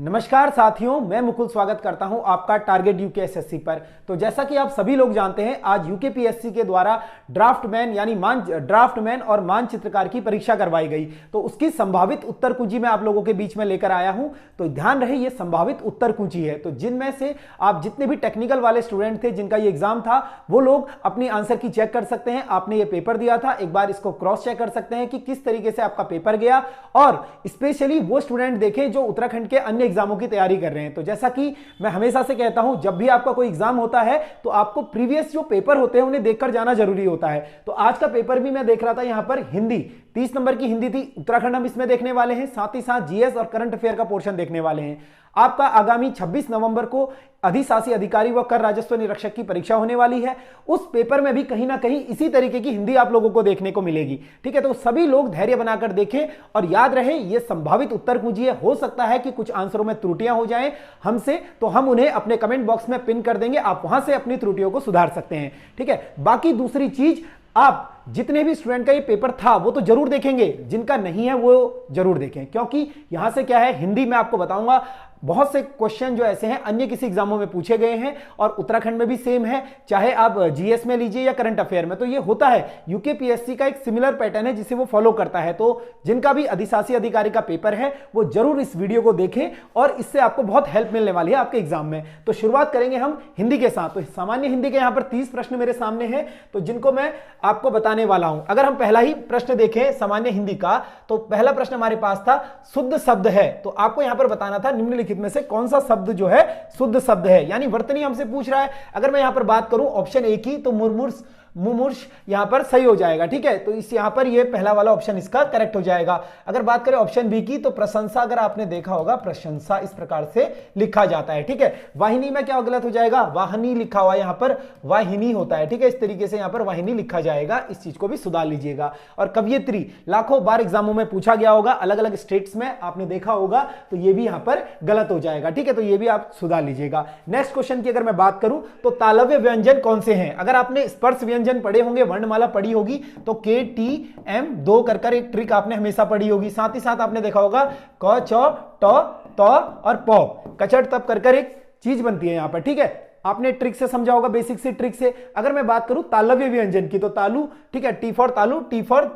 नमस्कार साथियों, मैं मुकुल स्वागत करता हूं आपका टारगेट यूकेएसएससी पर। तो जैसा कि आप सभी लोग जानते हैं, आज यूकेपीएससी के द्वारा ड्राफ्टमैन और मानचित्रकार की परीक्षा करवाई गई। तो उसकी संभावित उत्तर कुंजी मैं आप लोगों के बीच में लेकर आया हूं। तो ध्यान रहे, ये संभावित उत्तर कुंजी है। तो जिनमें से आप जितने भी टेक्निकल वाले स्टूडेंट थे जिनका ये एग्जाम था, वो लोग अपनी आंसर की चेक कर सकते हैं। आपने ये पेपर दिया था, एक बार इसको क्रॉस चेक कर सकते हैं कि किस तरीके से आपका पेपर गया। और स्पेशली वो स्टूडेंट देखें जो उत्तराखंड के अन्य एग्जामों की तैयारी कर रहे हैं। तो जैसा कि मैं हमेशा से कहता हूं, जब भी आपका कोई एग्जाम होता है तो आपको प्रीवियस जो पेपर होते हैं उन्हें देखकर जाना जरूरी होता है। तो आज का पेपर भी मैं देख रहा था, यहां पर हिंदी 30 नंबर की हिंदी थी, उत्तराखंड हम इसमें देखने वाले हैं। साथ ही साथ जीएस और करंट अफेयर का पोर्शन देखने वाले हैं। आपका आगामी 26 नवंबर को अधिशासी अधिकारी व कर राजस्व निरीक्षक की परीक्षा होने वाली है। उस पेपर में भी कहीं ना कहीं इसी तरीके की हिंदी आप लोगों को देखने को मिलेगी। ठीक है, तो सभी लोग धैर्य बनाकर देखें और याद रहे, यह संभावित उत्तर कुंजी है। हो सकता है कि कुछ आंसरों में त्रुटियां हो जाएं हमसे, तो हम उन्हें अपने कमेंट बॉक्स में पिन कर देंगे। आप वहां से अपनी त्रुटियों को सुधार सकते हैं। ठीक है, बाकी दूसरी चीज, आप जितने भी स्टूडेंट का ये पेपर था वो तो जरूर देखेंगे, जिनका नहीं है वो जरूर देखें, क्योंकि यहां से क्या है, हिंदी में आपको बताऊंगा बहुत से क्वेश्चन जो ऐसे हैं अन्य किसी एग्जामों में पूछे गए हैं और उत्तराखंड में भी सेम है, चाहे आप जीएस में लीजिए या करंट अफेयर में। तो ये होता है, यूकेपीएससी का एक सिमिलर पैटर्न है जिसे वो फॉलो करता है। तो जिनका भी अधिशासी अधिकारी का पेपर है वो जरूर इस वीडियो को देखें और इससे आपको बहुत हेल्प मिलने वाली है आपके एग्जाम में। तो शुरुआत करेंगे हम हिंदी के साथ। तो सामान्य हिंदी के यहां पर 30 प्रश्न मेरे सामने हैं, तो जिनको मैं आपको बताने वाला हूं। अगर हम पहला ही प्रश्न देखें सामान्य हिंदी का, तो पहला प्रश्न हमारे पास था शुद्ध शब्द है। तो आपको यहां पर बताना था निम्नलिखित में से कौन सा शब्द जो है शुद्ध शब्द है, यानी वर्तनी हमसे पूछ रहा है। अगर मैं यहां पर बात करूं ऑप्शन ए की, तो मुमुर्ष यहां पर सही हो जाएगा। ठीक है, तो इस यहां पर ये पहला वाला ऑप्शन इसका करेक्ट हो जाएगा। अगर बात करें ऑप्शन बी की, तो प्रशंसा, अगर आपने देखा होगा प्रशंसा इस प्रकार से लिखा जाता है। ठीक है, वाहिनी में क्या गलत हो जाएगा, वाहिनी लिखा हुआ, यहां पर वाहिनी होता है। ठीक है, इस तरीके से यहां पर वाहिनी लिखा जाएगा, इस चीज को भी सुधार लीजिएगा। और कवयित्री लाखों बार एग्जामों में पूछा गया होगा, अलग अलग स्टेट्स में आपने देखा होगा, तो ये भी यहां पर गलत हो जाएगा। ठीक है, तो ये भी आप सुधार लीजिएगा। नेक्स्ट क्वेश्चन की अगर मैं बात करूं, तो तालव्य व्यंजन कौन से हैं। अगर आपने स्पर्श व्यंजन पढ़े होंगे, वर्णमाला पढ़ी होगी, तो के टी एम 2 कर एक ट्रिक आपने हमेशा पढ़ी होगी। साथ ही साथ आपने देखा होगा क च ट त और प कचड़ तप कर एक चीज बनती है यहां पर। ठीक है, आपने ट्रिक से समझा होगा, बेसिक से ट्रिक से। अगर मैं बात करूं तालव्य व्यंजन की, तो तालु, ठीक है, टी फॉर तालु, टी फॉर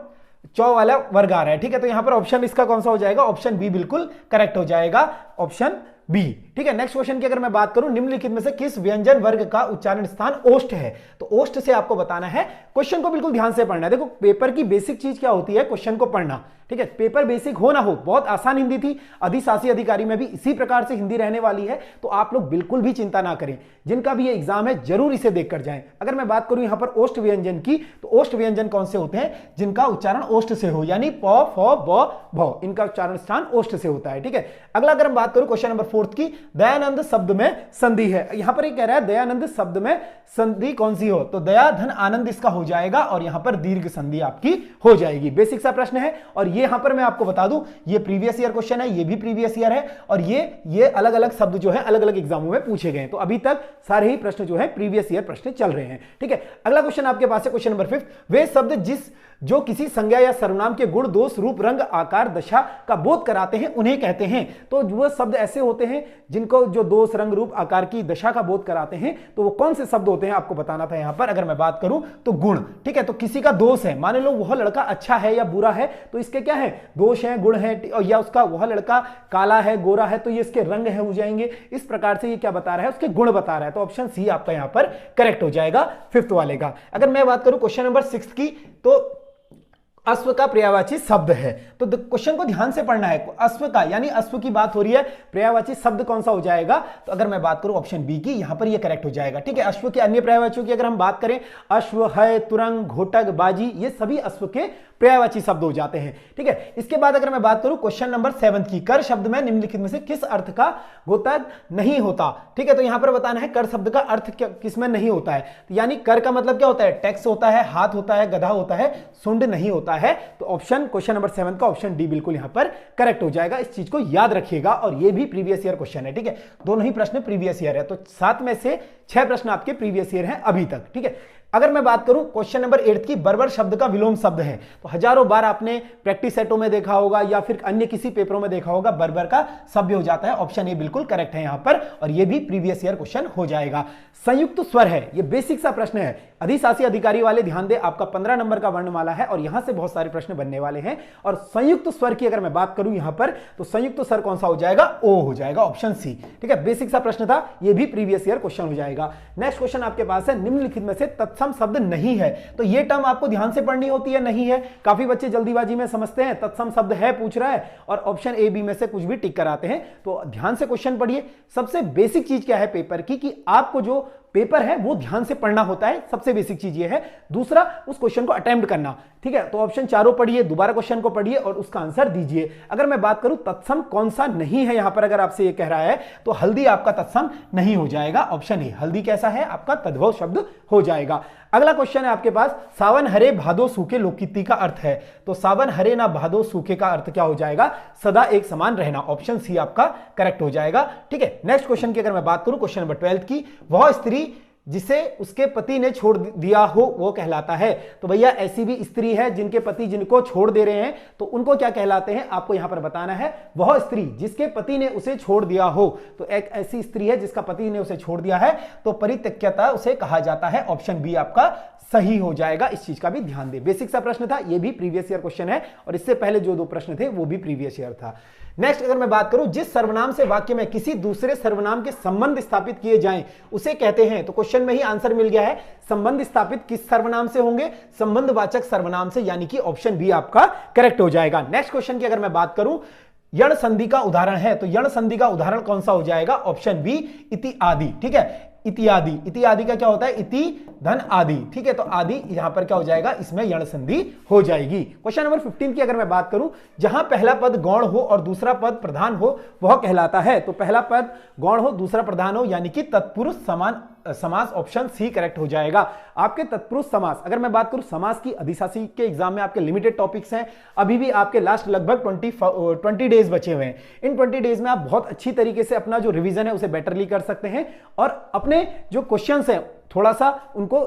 चौ वाला वर्ग आ रहा है। ठीक है, तो यहां पर ऑप्शन इसका कौन सा हो जाएगा, ऑप्शन बी बिल्कुल करेक्ट हो जाएगा, ऑप्शन बी। ठीक है, नेक्स्ट क्वेश्चन की अगर मैं बात करूं, निम्नलिखित में से किस व्यंजन वर्ग का उच्चारण स्थान ओष्ठ है। तो ओष्ठ से आपको बताना है, क्वेश्चन को बिल्कुल ध्यान से पढ़ना है। देखो, पेपर की बेसिक चीज क्या होती है, क्वेश्चन को पढ़ना। ठीक है, पेपर बेसिक हो ना हो, बहुत आसान हिंदी थी, अधिशासी अधिकारी में भी इसी प्रकार से हिंदी रहने वाली है। तो आप लोग बिल्कुल भी चिंता ना करें, जिनका भी ये एग्जाम है जरूर इसे देखकर जाएं। अगर मैं बात करूं यहां पर ओष्ठ व्यंजन की, तो ओष्ठ व्यंजन कौन से होते हैं, जिनका उच्चारण ओष्ठ से हो, यानी प फ ब भ, इनका उच्चारण स्थान ओष्ठ से होता है। ठीक है, अगला अगर हम बात करूं क्वेश्चन नंबर 4 की, दयानंद शब्द में संधि है। यहां पर ये कह रहा है दयानंद शब्द में संधि कौन सी हो, तो दया धन आनंद इसका हो जाएगा और यहां पर दीर्घ संधि आपकी हो जाएगी। बेसिक सा प्रश्न है, और ये यहां पर मैं आपको बता दूं, ये प्रीवियस ईयर क्वेश्चन है, ये भी प्रीवियस ईयर है, और ये अलग अलग शब्द जो है अलग अलग एग्जामों में पूछे गए। तो अभी तक सारे ही प्रश्न जो है प्रीवियस ईयर प्रश्न चल रहे हैं। ठीक है, अगला क्वेश्चन आपके पास है क्वेश्चन नंबर 5, वे शब्द जो किसी संज्ञा या सर्वनाम के गुण दोष रूप रंग आकार दशा का बोध कराते हैं उन्हें कहते हैं। तो वो शब्द ऐसे होते हैं जिनको जो दोष रंग रूप आकार की दशा का बोध कराते हैं, तो वो कौन से शब्द होते हैं आपको बताना था। यहां पर अगर मैं बात करूं तो गुण। ठीक है, तो किसी का दोष है, मान लो वह लड़का अच्छा है या बुरा है, तो इसके क्या है, दोष है, गुण है, या उसका वह लड़का काला है गोरा है, तो ये इसके रंग है हो जाएंगे। इस प्रकार से ये क्या बता रहा है, उसके गुण बता रहा है। तो ऑप्शन सी आपका यहां पर करेक्ट हो जाएगा 5th वाले का। अगर मैं बात करूं क्वेश्चन नंबर 6 की, तो अश्व का पर्यायवाची शब्द है। तो क्वेश्चन को ध्यान से पढ़ना है, अश्व का यानी अश्व की बात हो रही है, पर्यायवाची शब्द कौन सा हो जाएगा, तो अगर मैं बात करूं ऑप्शन बी की, यहां पर ये करेक्ट हो जाएगा। ठीक है, अश्व के अन्य पर्यायवाचियों की अगर हम बात करें, अश्व है, तुरंग, घोटक, बाजी, ये सभी अश्व के पर्यायवाची शब्द हो जाते हैं। ठीक है, इसके बाद अगर मैं बात करूं क्वेश्चन नंबर 7 की, कर शब्द में निम्नलिखित में से किस अर्थ का गोतक नहीं होता। ठीक है, तो यहां पर बताना है कर शब्द का अर्थ किसमें नहीं होता है। तो यानी कर का मतलब क्या होता है, टैक्स होता है, हाथ होता है, गधा होता है, सुंड नहीं होता है। तो ऑप्शन क्वेश्चन नंबर 7 का ऑप्शन डी बिल्कुल यहां पर करेक्ट हो जाएगा। इस चीज को याद रखिएगा, और ये भी प्रीवियस ईयर क्वेश्चन है। ठीक है, दोनों ही प्रश्न प्रीवियस ईयर है, तो 7 में से 6 प्रश्न आपके प्रीवियस ईयर हैं अभी तक। ठीक है, अगर मैं बात करूं क्वेश्चन नंबर 8 की, बर्बर शब्द का विलोम शब्द है, तो हजारों बार आपने प्रैक्टिस सेटों में देखा होगा या फिर अन्य किसी पेपरों में देखा होगा, बर्बर का सभ्य हो जाता है। ऑप्शन ए बिल्कुल करेक्ट है यहां पर, और यह भी प्रीवियस ईयर क्वेश्चन हो जाएगा। संयुक्त स्वर है, यह बेसिक सा प्रश्न है, अधिशासी अधिकारी वाले ध्यान दे, आपका 15 नंबर का वर्णमाला है और यहां से बहुत सारे प्रश्न बनने वाले हैं। और संयुक्त स्वर की अगर मैं बात करूं यहां पर, तो संयुक्त स्वर कौन सा हो जाएगा? ओ हो जाएगा, ऑप्शन सी। ठीक है, बेसिक सा प्रश्न था, यह भी प्रीवियस ईयर क्वेश्चन हो जाएगा। नेक्स्ट क्वेश्चन आपके पास है, निम्नलिखित में से तत्सम शब्द नहीं है। तो यह टर्म आपको ध्यान से पढ़नी होती है, नहीं है। काफी बच्चे जल्दीबाजी में समझते हैं तत्सम शब्द है पूछ रहा है और ऑप्शन ए बी में से कुछ भी टिक कराते हैं। तो ध्यान से क्वेश्चन पढ़िए। सबसे बेसिक चीज क्या है पेपर की, कि आपको जो पेपर है वो ध्यान से पढ़ना होता है, सबसे बेसिक चीज ये है। दूसरा, उस क्वेश्चन को अटेम्प्ट करना। ठीक है, तो ऑप्शन चारों पढ़िए, दोबारा क्वेश्चन को पढ़िए और उसका आंसर दीजिए। अगर मैं बात करूं तत्सम कौन सा नहीं है यहां पर, अगर आपसे ये कह रहा है, तो हल्दी आपका तत्सम नहीं हो जाएगा, ऑप्शन ए। हल्दी कैसा है आपका? तद्भव शब्द हो जाएगा। अगला क्वेश्चन है आपके पास, सावन हरे भादो सूखे लोकगीति का अर्थ है। तो सावन हरे ना भादो सूखे का अर्थ क्या हो जाएगा? सदा एक समान रहना, ऑप्शन सी आपका करेक्ट हो जाएगा। ठीक है, नेक्स्ट क्वेश्चन की अगर मैं बात करूं, क्वेश्चन नंबर 12 की, वह स्त्री जिसे उसके पति ने छोड़ दिया हो वो कहलाता है। तो भैया ऐसी भी स्त्री है जिनके पति जिनको छोड़ दे रहे हैं, तो उनको क्या कहलाते हैं आपको यहां पर बताना है। वह स्त्री जिसके पति ने उसे छोड़ दिया हो, तो एक ऐसी स्त्री है जिसका पति ने उसे छोड़ दिया है, तो परित्यक्ता उसे कहा जाता है, ऑप्शन बी आपका सही हो जाएगा। इस चीज का भी ध्यान दे, बेसिक सा प्रश्न था, ये भी प्रीवियस ईयर क्वेश्चन है और इससे पहले जो दो प्रश्न थे वो भी प्रीवियस ईयर था। नेक्स्ट अगर मैं बात करूं, जिस सर्वनाम से वाक्य में किसी दूसरे सर्वनाम के संबंध स्थापित किए जाएं उसे कहते हैं। तो क्वेश्चन में ही आंसर मिल गया है, संबंध स्थापित किस सर्वनाम से होंगे? संबंधवाचक सर्वनाम से, यानी कि ऑप्शन बी आपका करेक्ट हो जाएगा। नेक्स्ट क्वेश्चन की अगर मैं बात करूं, यण संधि का उदाहरण है, तो यण संधि का उदाहरण कौन सा हो जाएगा? ऑप्शन बी इति आदि। ठीक है, इत्यादि, इत्यादि का क्या होता है? इति धन आदि। ठीक है, तो आदि यहां पर क्या हो जाएगा? इसमें यण संधि हो जाएगी। क्वेश्चन नंबर 15 की अगर मैं बात करूं, जहां पहला पद गौण हो और दूसरा पद प्रधान हो वह कहलाता है। तो पहला पद गौण हो दूसरा प्रधान हो, यानी कि तत्पुरुष समास, ऑप्शन सी करेक्ट हो जाएगा। आपके तत्पुरुष समास, अगर मैं बात करूं समास की, अधिशासी के एग्जाम में आपके लिमिटेड टॉपिक्स हैं, अभी भी आपके लास्ट लगभग 20 डेज बचे हुए हैं। इन 20 डेज में आप बहुत अच्छी तरीके से अपना जो रिवीजन है उसे बेटरली कर सकते हैं और अपने जो क्वेश्चंस हैं थोड़ा सा उनको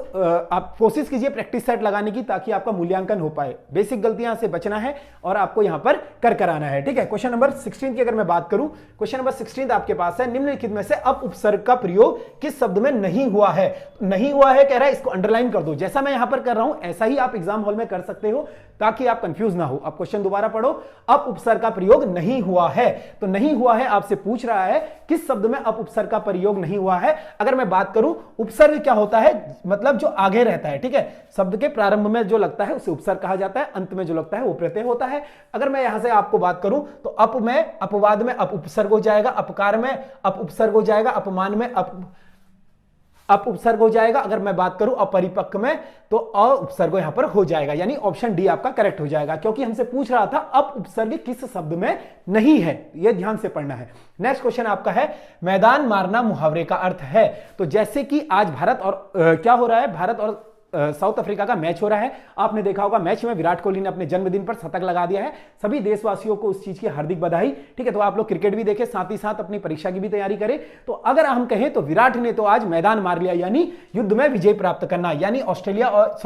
आप कोशिश कीजिए प्रैक्टिस सेट लगाने की, ताकि आपका मूल्यांकन हो पाए। बेसिक गलतियां से बचना है और आपको यहां पर कर कराना है। ठीक है, क्वेश्चन नंबर 16 की अगर मैं बात करूं, क्वेश्चन नंबर 16 आपके पास है, निम्नलिखित में से अप उपसर्ग का प्रयोग किस शब्द में नहीं हुआ है? नहीं हुआ है कह रहा है, इसको अंडरलाइन कर दो। जैसा मैं यहां पर कर रहा हूं ऐसा ही आप एग्जाम हॉल में कर सकते हो, ताकि आप कंफ्यूज ना हो। अब क्वेश्चन दोबारा पढ़ो, अप उपसर्ग का प्रयोग नहीं हुआ है। तो नहीं हुआ है आपसे पूछ रहा है किस शब्द में अप उपसर्ग का प्रयोग नहीं हुआ है। अगर मैं बात करूं, उपसर्ग क्या होता है? मतलब जो आगे रहता है। ठीक है, शब्द के प्रारंभ में जो लगता है उसे उपसर्ग कहा जाता है, अंत में जो लगता है वो प्रत्यय होता है। अगर मैं यहां से आपको बात करूं, तो अप में, अपवाद में अप उपसर्ग हो जाएगा, अपकार में अप उपसर्ग हो जाएगा, अपमान में अप उपसर्ग हो जाएगा। अगर मैं बात करूं अपरिपक्व में, तो अ उपसर्ग यहां पर हो जाएगा, यानी ऑप्शन डी आपका करेक्ट हो जाएगा, क्योंकि हमसे पूछ रहा था अप उपसर्ग किस शब्द में नहीं है। यह ध्यान से पढ़ना है। नेक्स्ट क्वेश्चन आपका है, मैदान मारना मुहावरे का अर्थ है। तो जैसे कि आज भारत और क्या हो रहा है, भारत और साउथ अफ्रीका का मैच हो रहा है। आपने देखा होगा मैच में विराट कोहली ने अपने जन्मदिन पर शतक लगा दिया है। सभी देशवासियों को उस चीज की हार्दिक बधाई। ठीक है, तो आप लोग क्रिकेट भी देखें, साथ ही साथ अपनी परीक्षा की भी तैयारी करें। तो अगर हम कहें तो विराट ने तो आज मैदान मार लिया, यानी युद्ध में विजय प्राप्त करना, यानी ऑस्ट्रेलिया और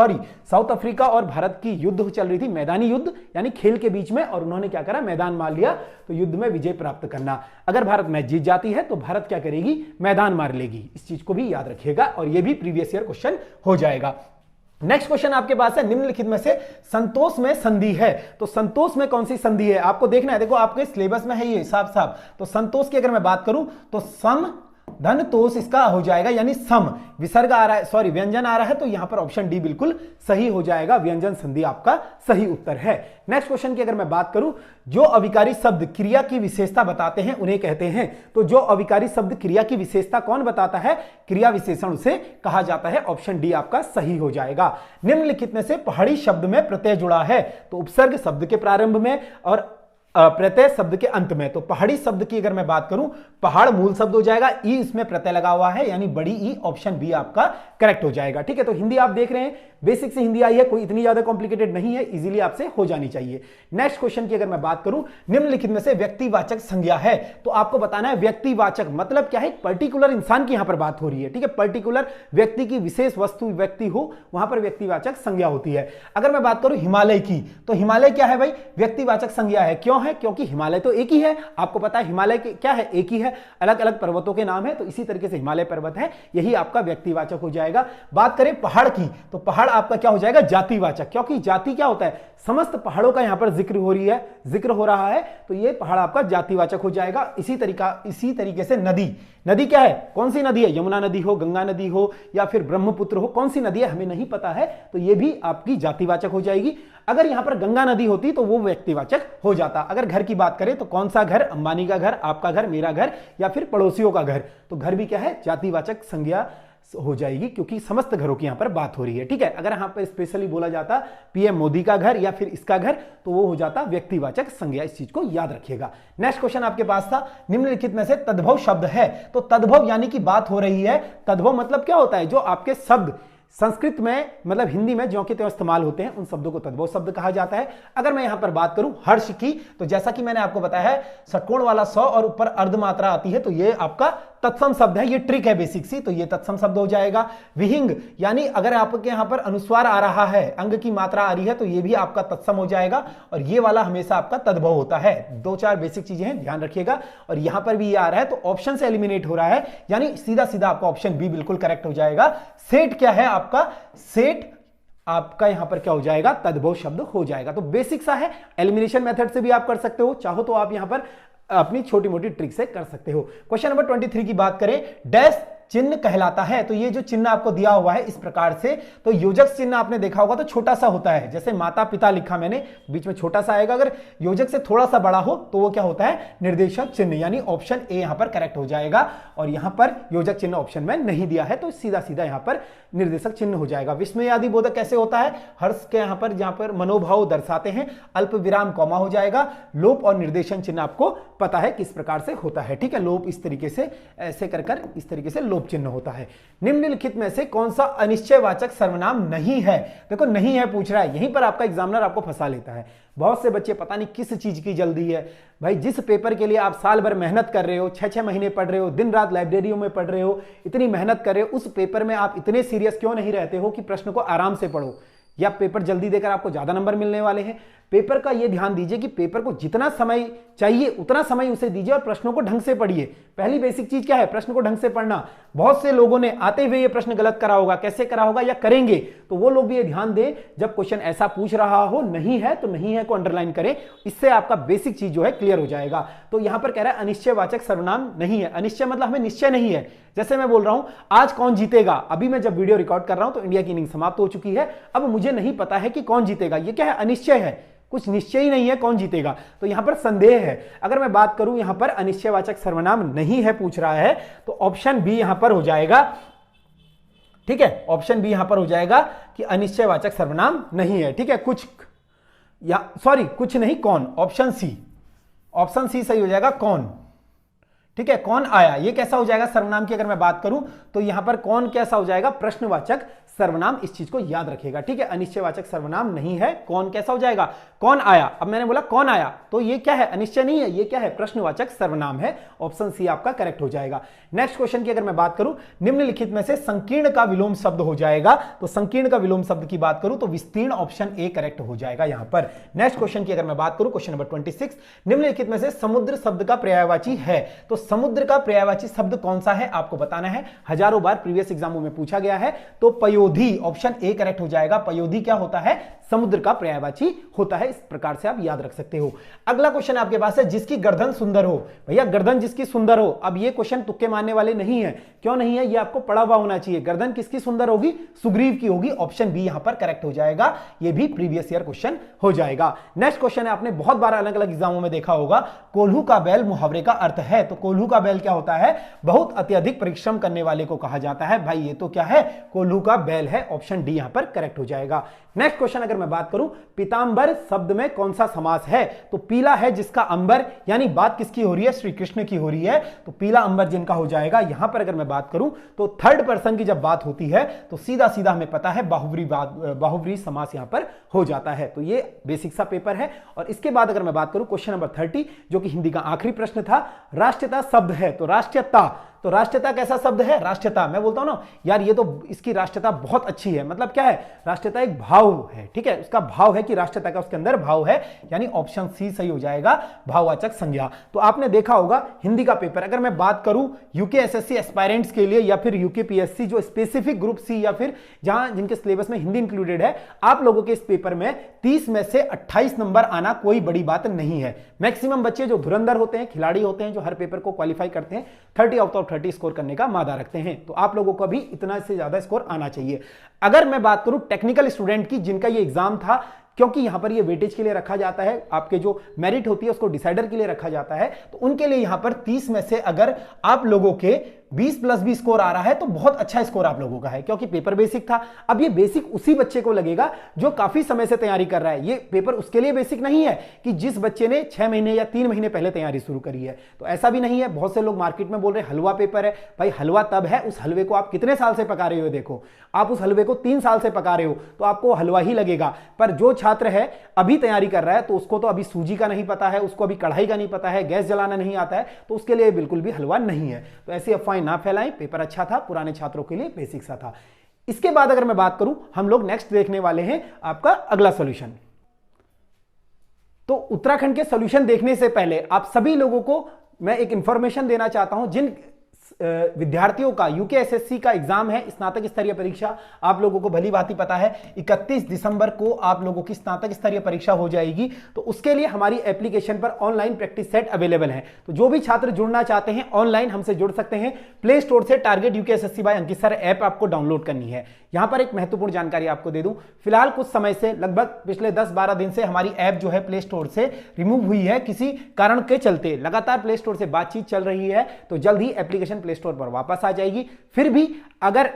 साउथ अफ्रीका और भारत की युद्ध चल रही थी, मैदानी युद्ध यानी खेल के बीच में, और उन्होंने क्या करा? मैदान मार लिया, तो युद्ध में विजय प्राप्त करना। अगर भारत मैच जीत जाती है तो भारत क्या करेगी? मैदान मार लेगी। इस चीज को भी याद रखिएगा और यह भी प्रीवियस ईयर क्वेश्चन हो जाएगा। नेक्स्ट क्वेश्चन आपके पास है, निम्नलिखित में से संतोष में संधि है। तो संतोष में कौन सी संधि है आपको देखना है। देखो आपके सिलेबस में है ये साफ साफ। तो संतोष की अगर मैं बात करूं, तो सम धन तोष इसका हो जाएगा, यानी सम, विसर्ग आ रहा है, व्यंजन आ रहा है, तो यहां पर ऑप्शन डी बिल्कुल सही हो जाएगा। व्यंजन संधि आपका सही उत्तर है। नेक्स्ट क्वेश्चन की अगर मैं बात करूं, जो अविकारी शब्द क्रिया की विशेषता बताते हैं उन्हें कहते हैं। तो जो अविकारी शब्द क्रिया की विशेषता कौन बताता है? क्रिया विशेषण उसे कहा जाता है। ऑप्शन डी आपका सही हो जाएगा। निम्नलिखित में से पहाड़ी शब्द में प्रत्यय जुड़ा है। तो उपसर्ग शब्द के प्रारंभ में और प्रत्यय शब्द के अंत में। तो पहाड़ी शब्द की अगर मैं बात करूं, पहाड़ मूल शब्द हो जाएगा, ई इसमें प्रत्यय लगा हुआ है, यानी बड़ी ई, ऑप्शन बी आपका करेक्ट हो जाएगा। ठीक है, तो हिंदी आप देख रहे हैं, बेसिक से हिंदी आई है, कोई इतनी ज्यादा कॉम्प्लिकेटेड नहीं है, इजीली आपसे हो जानी चाहिए। नेक्स्ट क्वेश्चन की अगर मैं बात करूं, निम्नलिखित में से व्यक्तिवाचक संज्ञा है, तो आपको बताना है व्यक्तिवाचक मतलब क्या है। पर्टिकुलर इंसान की यहां पर बात हो रही है, ठीक है, पर्टिकुलर व्यक्ति की, विशेष वस्तु व्यक्ति हो, वहां पर व्यक्तिवाचक संज्ञा होती है। अगर मैं बात करूं हिमालय की, तो हिमालय क्या है भाई, व्यक्तिवाचक संज्ञा है। क्यों है? क्योंकि हिमालय तो एक ही है, आपको पता है हिमालय क्या है, एक ही है, अलग अलग पर्वतों के नाम है, तो इसी तरीके से हिमालय पर्वत है, यही आपका व्यक्तिवाचक हो जाएगा। बात करें पहाड़ की, तो पहाड़ आपका क्या हो जाएगा, जातिवाचक, क्योंकि जाति क्या होता है, समस्त पहाड़ों का यहां पर जिक्र हो रहा है, तो ये पहाड़ आपका जातिवाचक हो जाएगा। इसी तरीके से नदी क्या है, कौन सी नदी है, यमुना नदी हो, गंगा नदी हो या फिर ब्रह्मपुत्र हो, कौन सी नदी है हमें नहीं पता है, तो ये भी आपकी जातिवाचक हो जाएगी। अगर यहां पर गंगा नदी होती तो वो व्यक्तिवाचक हो जाता। अगर घर की बात करें तो कौन सा घर, अंबानी का घर, आपका घर, मेरा घर या फिर पड़ोसियों का घर, तो घर भी क्या है, जातिवाचक संज्ञा हो जाएगी, क्योंकि समस्त घरों की यहां पर बात हो रही है, ठीक है। अगर यहां पर स्पेशली बोला जाता पीएम मोदी का घर या फिर इसका घर, तो वो हो जाता व्यक्तिवाचक संज्ञा, इस चीज को याद रखिएगा। नेक्स्ट क्वेश्चन आपके पास था, निम्नलिखित में से तद्भव शब्द है, तो तद्भव यानी कि बात हो रही है। तद्भव मतलब क्या होता है, जो आपके शब्द संस्कृत में मतलब हिंदी में ज्यों के त्यों इस्तेमाल होते हैं, उन शब्दों को तद्भव शब्द कहा जाता है। अगर मैं यहां पर बात करूं हर्ष की, तो जैसा कि मैंने आपको बताया है, षटकोण वाला स और ऊपर अर्धमात्रा आती है, तो ये आपका तत्सम शब्द है, ये ट्रिक है बेसिक सी, तो ये तत्सम शब्द हो जाएगा। विहिंग यानी अगर आपके यहां पर अनुस्वार आ रहा है, अंग की मात्रा आ रही है, तो ये भी आपका तत्सम हो जाएगा, और ये वाला हमेशा आपका तद्भव होता है। 2-4 बेसिक चीजें हैं, ध्यान रखिएगा। और यहां पर भी ये आ रहा है, तो ऑप्शन से एलिमिनेट हो रहा है, यानी सीधा सीधा आपका ऑप्शन बी बिल्कुल करेक्ट हो जाएगा। सेठ क्या है आपका, सेठ आपका यहां पर क्या हो जाएगा, तद्भव शब्द हो जाएगा। तो बेसिक सा है, एलिमिनेशन मेथड से भी आप कर सकते हो, चाहो तो आप यहां पर अपनी छोटी मोटी ट्रिक से कर सकते हो। क्वेश्चन नंबर 23 की बात करें, डैश चिन्ह कहलाता है, तो ये जो चिन्ह आपको दिया हुआ है इस प्रकार से, तो योजक चिन्ह आपने देखा होगा तो छोटा सा होता है, जैसे माता पिता लिखा मैंने, बीच में छोटा सा आएगा। अगर योजक से थोड़ा सा बड़ा हो तो वो क्या होता है, निर्देशक चिन्ह, यानी ऑप्शन ए यहां पर करेक्ट हो जाएगा। और यहां पर योजक चिन्ह ऑप्शन में नहीं दिया है, तो सीधा सीधा यहां पर निर्देशक चिन्ह हो जाएगा। विस्मय आदि बोधक कैसे होता है, हर्ष के यहां पर जहां पर मनोभाव दर्शाते हैं, अल्प विराम कॉमा हो जाएगा। लोप और निर्देशन चिन्ह आपको पता है किस प्रकार से होता है, ठीक है। लोप इस तरीके से, ऐसे कर इस तरीके से लोप चिन्ह होता है। निम्नलिखित में से कौन सा अनिश्चयवाचक सर्वनाम नहीं है, देखो नहीं है पूछ रहा है, यहीं पर आपका एग्जामिनर आपको फंसा लेता है। बहुत से बच्चे पता नहीं किस चीज की जल्दी है भाई, जिस पेपर के लिए आप साल भर मेहनत कर रहे हो, 6-6 महीने पढ़ रहे हो, दिन रात लाइब्रेरियों में पढ़ रहे हो, इतनी मेहनत कर रहे हो, उस पेपर में आप इतने सीरियस क्यों नहीं रहते हो कि प्रश्न को आराम से पढ़ो, या पेपर जल्दी देकर आपको ज्यादा नंबर मिलने वाले हैं। पेपर का यह ध्यान दीजिए कि पेपर को जितना समय चाहिए उतना समय उसे दीजिए और प्रश्नों को ढंग से पढ़िए। पहली बेसिक चीज क्या है, प्रश्न को ढंग से पढ़ना। बहुत से लोगों ने आते हुए ये प्रश्न गलत करा होगा, कैसे करा होगा या करेंगे, तो वो लोग भी ये ध्यान दें, जब क्वेश्चन ऐसा पूछ रहा हो, नहीं है तो नहीं है को अंडरलाइन करें, इससे आपका बेसिक चीज जो है क्लियर हो जाएगा। तो यहां पर कह रहा है अनिश्चयवाचक सर्वनाम नहीं है। अनिश्चय मतलब हमें निश्चय नहीं है, जैसे मैं बोल रहा हूं आज कौन जीतेगा, अभी मैं जब वीडियो रिकॉर्ड कर रहा हूं तो इंडिया की इनिंग समाप्त हो चुकी है, अब मुझे नहीं पता है कि कौन जीतेगा, ये क्या है, अनिश्चय है, कुछ निश्चय ही नहीं है कौन जीतेगा, तो यहां पर संदेह है। अगर मैं बात करूं यहां पर अनिश्चयवाचक सर्वनाम नहीं है पूछ रहा है, तो ऑप्शन बी यहां पर हो जाएगा, ठीक है, ऑप्शन बी यहां पर हो जाएगा कि अनिश्चयवाचक सर्वनाम नहीं है, ठीक है। कुछ नहीं, कौन, ऑप्शन सी सही हो जाएगा, कौन, ठीक है। कौन आया, ये कैसा हो जाएगा सर्वनाम की अगर मैं बात करूं तो यहां पर कौन कैसा हो जाएगा, प्रश्नवाचक सर्वनाम, इस चीज को याद रखिएगा, ठीक है। अनिश्चयवाचक सर्वनाम नहीं है, कौन कैसा हो जाएगा, कौन आया। अब मैंने बोला कौन आया, तो ये क्या है, अनिश्चय नहीं है, ये क्या है, प्रश्नवाचक सर्वनाम है, ऑप्शन सी आपका करेक्ट हो जाएगा। नेक्स्ट क्वेश्चन की अगर मैं बात करूं, निम्नलिखित में से संकीर्ण का विलोम शब्द हो जाएगा, तो संकीर्ण का विलोम शब्द की बात करूं तो विस्तीर्ण ऑप्शन ए करेक्ट हो जाएगा यहां पर। नेक्स्ट क्वेश्चन की अगर मैं बात करूं, क्वेश्चन नंबर 26, निम्नलिखित में से समुद्र शब्द का पर्यायवाची है, तो समुद्र का पर्यायवाची शब्द कौन सा है आपको बताना है, हजारों बार प्रीवियस एग्जामों में पूछा गया है, तो पयोधी, ऑप्शन ए करेक्ट हो जाएगा। पयोधी क्या होता है, समुद्र का पर्यायवाची होता है, इस प्रकार से आप याद रख सकते हो। अगला क्वेश्चन आपके पास है, जिसकी गर्दन सुंदर हो, भैया गर्दन जिसकी सुंदर हो, अब ये क्वेश्चन तुक्के मारने वाले नहीं है, क्यों नहीं है, ये आपको पढ़ा हुआ होना चाहिए। गर्दन किसकी सुंदर होगी, सुग्रीव की होगी, ऑप्शन बी यहां पर करेक्ट हो जाएगा, ये भी प्रीवियस ईयर क्वेश्चन हो जाएगा। नेक्स्ट क्वेश्चन है, आपने बहुत बार अलग अलग एग्जामों में देखा होगा, कोल्हू का बैल मुहावरे का अर्थ है, तो कोल्हू का बैल क्या होता है, बहुत अत्यधिक परिश्रम करने वाले को कहा जाता है। भाई ये तो क्या है, कोल्हू का बैल है। ऑप्शन डी यहां पर करेक्ट हो जाएगा। नेक्स्ट क्वेश्चन अगर मैं बात करूं, पीतांबर शब्द में कौन सा समास है? तो पीला है जिसका अंबर, यानी बात किसकी हो रही है? श्री कृष्ण की हो रही है, तो पीला अंबर जिनका हो जाएगा। यहां पर अगर मैं बात करूं तो थर्ड पर्सन की जब बात होती है तो सीधा सीधा हमें पता है बाहुव्रीहि समास यहां पर हो जाता है। तो ये बेसिक सा पेपर है। और इसके बाद अगर मैं बात करूं क्वेश्चन नंबर 30, जो कि हिंदी का आखिरी प्रश्न था, राष्ट्रीयता शब्द है, तो राष्ट्रीयता, तो राष्ट्रीयता कैसा शब्द है? राष्ट्रीयता, मैं बोलता हूं ना यार ये तो इसकी राष्ट्रीयता बहुत अच्छी है, मतलब क्या है? राष्ट्रीयता एक भाव है, ठीक है, उसका भाव है कि राष्ट्रीयता का उसके अंदर भाव है, यानी ऑप्शन सी सही हो जाएगा, भाववाचक संज्ञा। तो आपने देखा होगा हिंदी का पेपर, अगर मैं बात करूं यूकेएसएससी एस्पायरेंट्स के लिए या फिर यूकेपीएससी जो स्पेसिफिक ग्रुप सी या फिर जहां जिनके सिलेबस में हिंदी इंक्लूडेड है, आप लोगों के इस पेपर में 30 में से 28 नंबर आना कोई बड़ी बात नहीं है। मैक्सिमम बच्चे जो धुरंधर होते हैं, खिलाड़ी होते हैं, जो हर पेपर को क्वालिफाई करते हैं, 30 आउट ऑफ 30 स्कोर करने का मादा रखते हैं। तो आप लोगों को भी इतना से ज्यादा स्कोर आना चाहिए। अगर मैं बात करूं टेक्निकल स्टूडेंट की, जिनका ये एग्जाम था, क्योंकि यहां पर ये वेटेज के लिए रखा जाता है, आपके जो मेरिट होती है उसको डिसाइडर के लिए रखा जाता है, तो उनके लिए यहां पर 30 में से अगर आप लोगों के 20+20 स्कोर आ रहा है तो बहुत अच्छा स्कोर आप लोगों का है, क्योंकि पेपर बेसिक था। अब ये बेसिक उसी बच्चे को लगेगा जो काफी समय से तैयारी कर रहा है। ये पेपर उसके लिए बेसिक नहीं है कि जिस बच्चे ने 6 महीने या 3 महीने पहले तैयारी शुरू करी है, तो ऐसा भी नहीं है। बहुत से लोग मार्केट में बोल रहे हैं हलवा पेपर है, भाई हलवा तब है, उस हलवे को आप कितने साल से पका रहे हो, देखो आप उस हलवे को 3 साल से पका रहे हो तो आपको हलवा ही लगेगा। पर जो छात्र है अभी तैयारी कर रहा है तो उसको तो अभी सूजी का नहीं पता है, उसको अभी कढ़ाई का नहीं पता है, गैस जलाना नहीं आता है, तो उसके लिए बिल्कुल भी हलवा नहीं है। तो ऐसी अफवाहें ना फैलाएं, पेपर अच्छा था, पुराने छात्रों के लिए बेसिक सा था। इसके बाद अगर मैं बात करूं, हम लोग नेक्स्ट देखने वाले हैं आपका अगला सॉल्यूशन। तो उत्तराखंड के सॉल्यूशन देखने से पहले आप सभी लोगों को मैं एक इंफॉर्मेशन देना चाहता हूं। जिन विद्यार्थियों का यूकेएसएससी का एग्जाम है, स्नातक स्तरीय परीक्षा, आप लोगों को भली भांति पता है 31 दिसंबर को आप लोगों की स्नातक स्तरीय परीक्षा हो जाएगी। तो उसके लिए हमारी एप्लीकेशन पर ऑनलाइन प्रैक्टिस सेट अवेलेबल है। तो जो भी छात्र जुड़ना चाहते हैं ऑनलाइन हमसे जुड़ सकते हैं। प्ले स्टोर से टारगेट यूकेएसएससी बाय अंकित सर ऐप आपको डाउनलोड करनी है। यहां पर एक महत्वपूर्ण जानकारी आपको दे दूं, फिलहाल कुछ समय से लगभग पिछले 10-12 दिन से हमारी ऐप जो है प्ले स्टोर से रिमूव हुई है, किसी कारण के चलते लगातार प्ले स्टोर से बातचीत चल रही है। तो जल्द ही एप्लीकेशन प्ले स्टोर पर वापस आ जाएगी। फिर भी अगर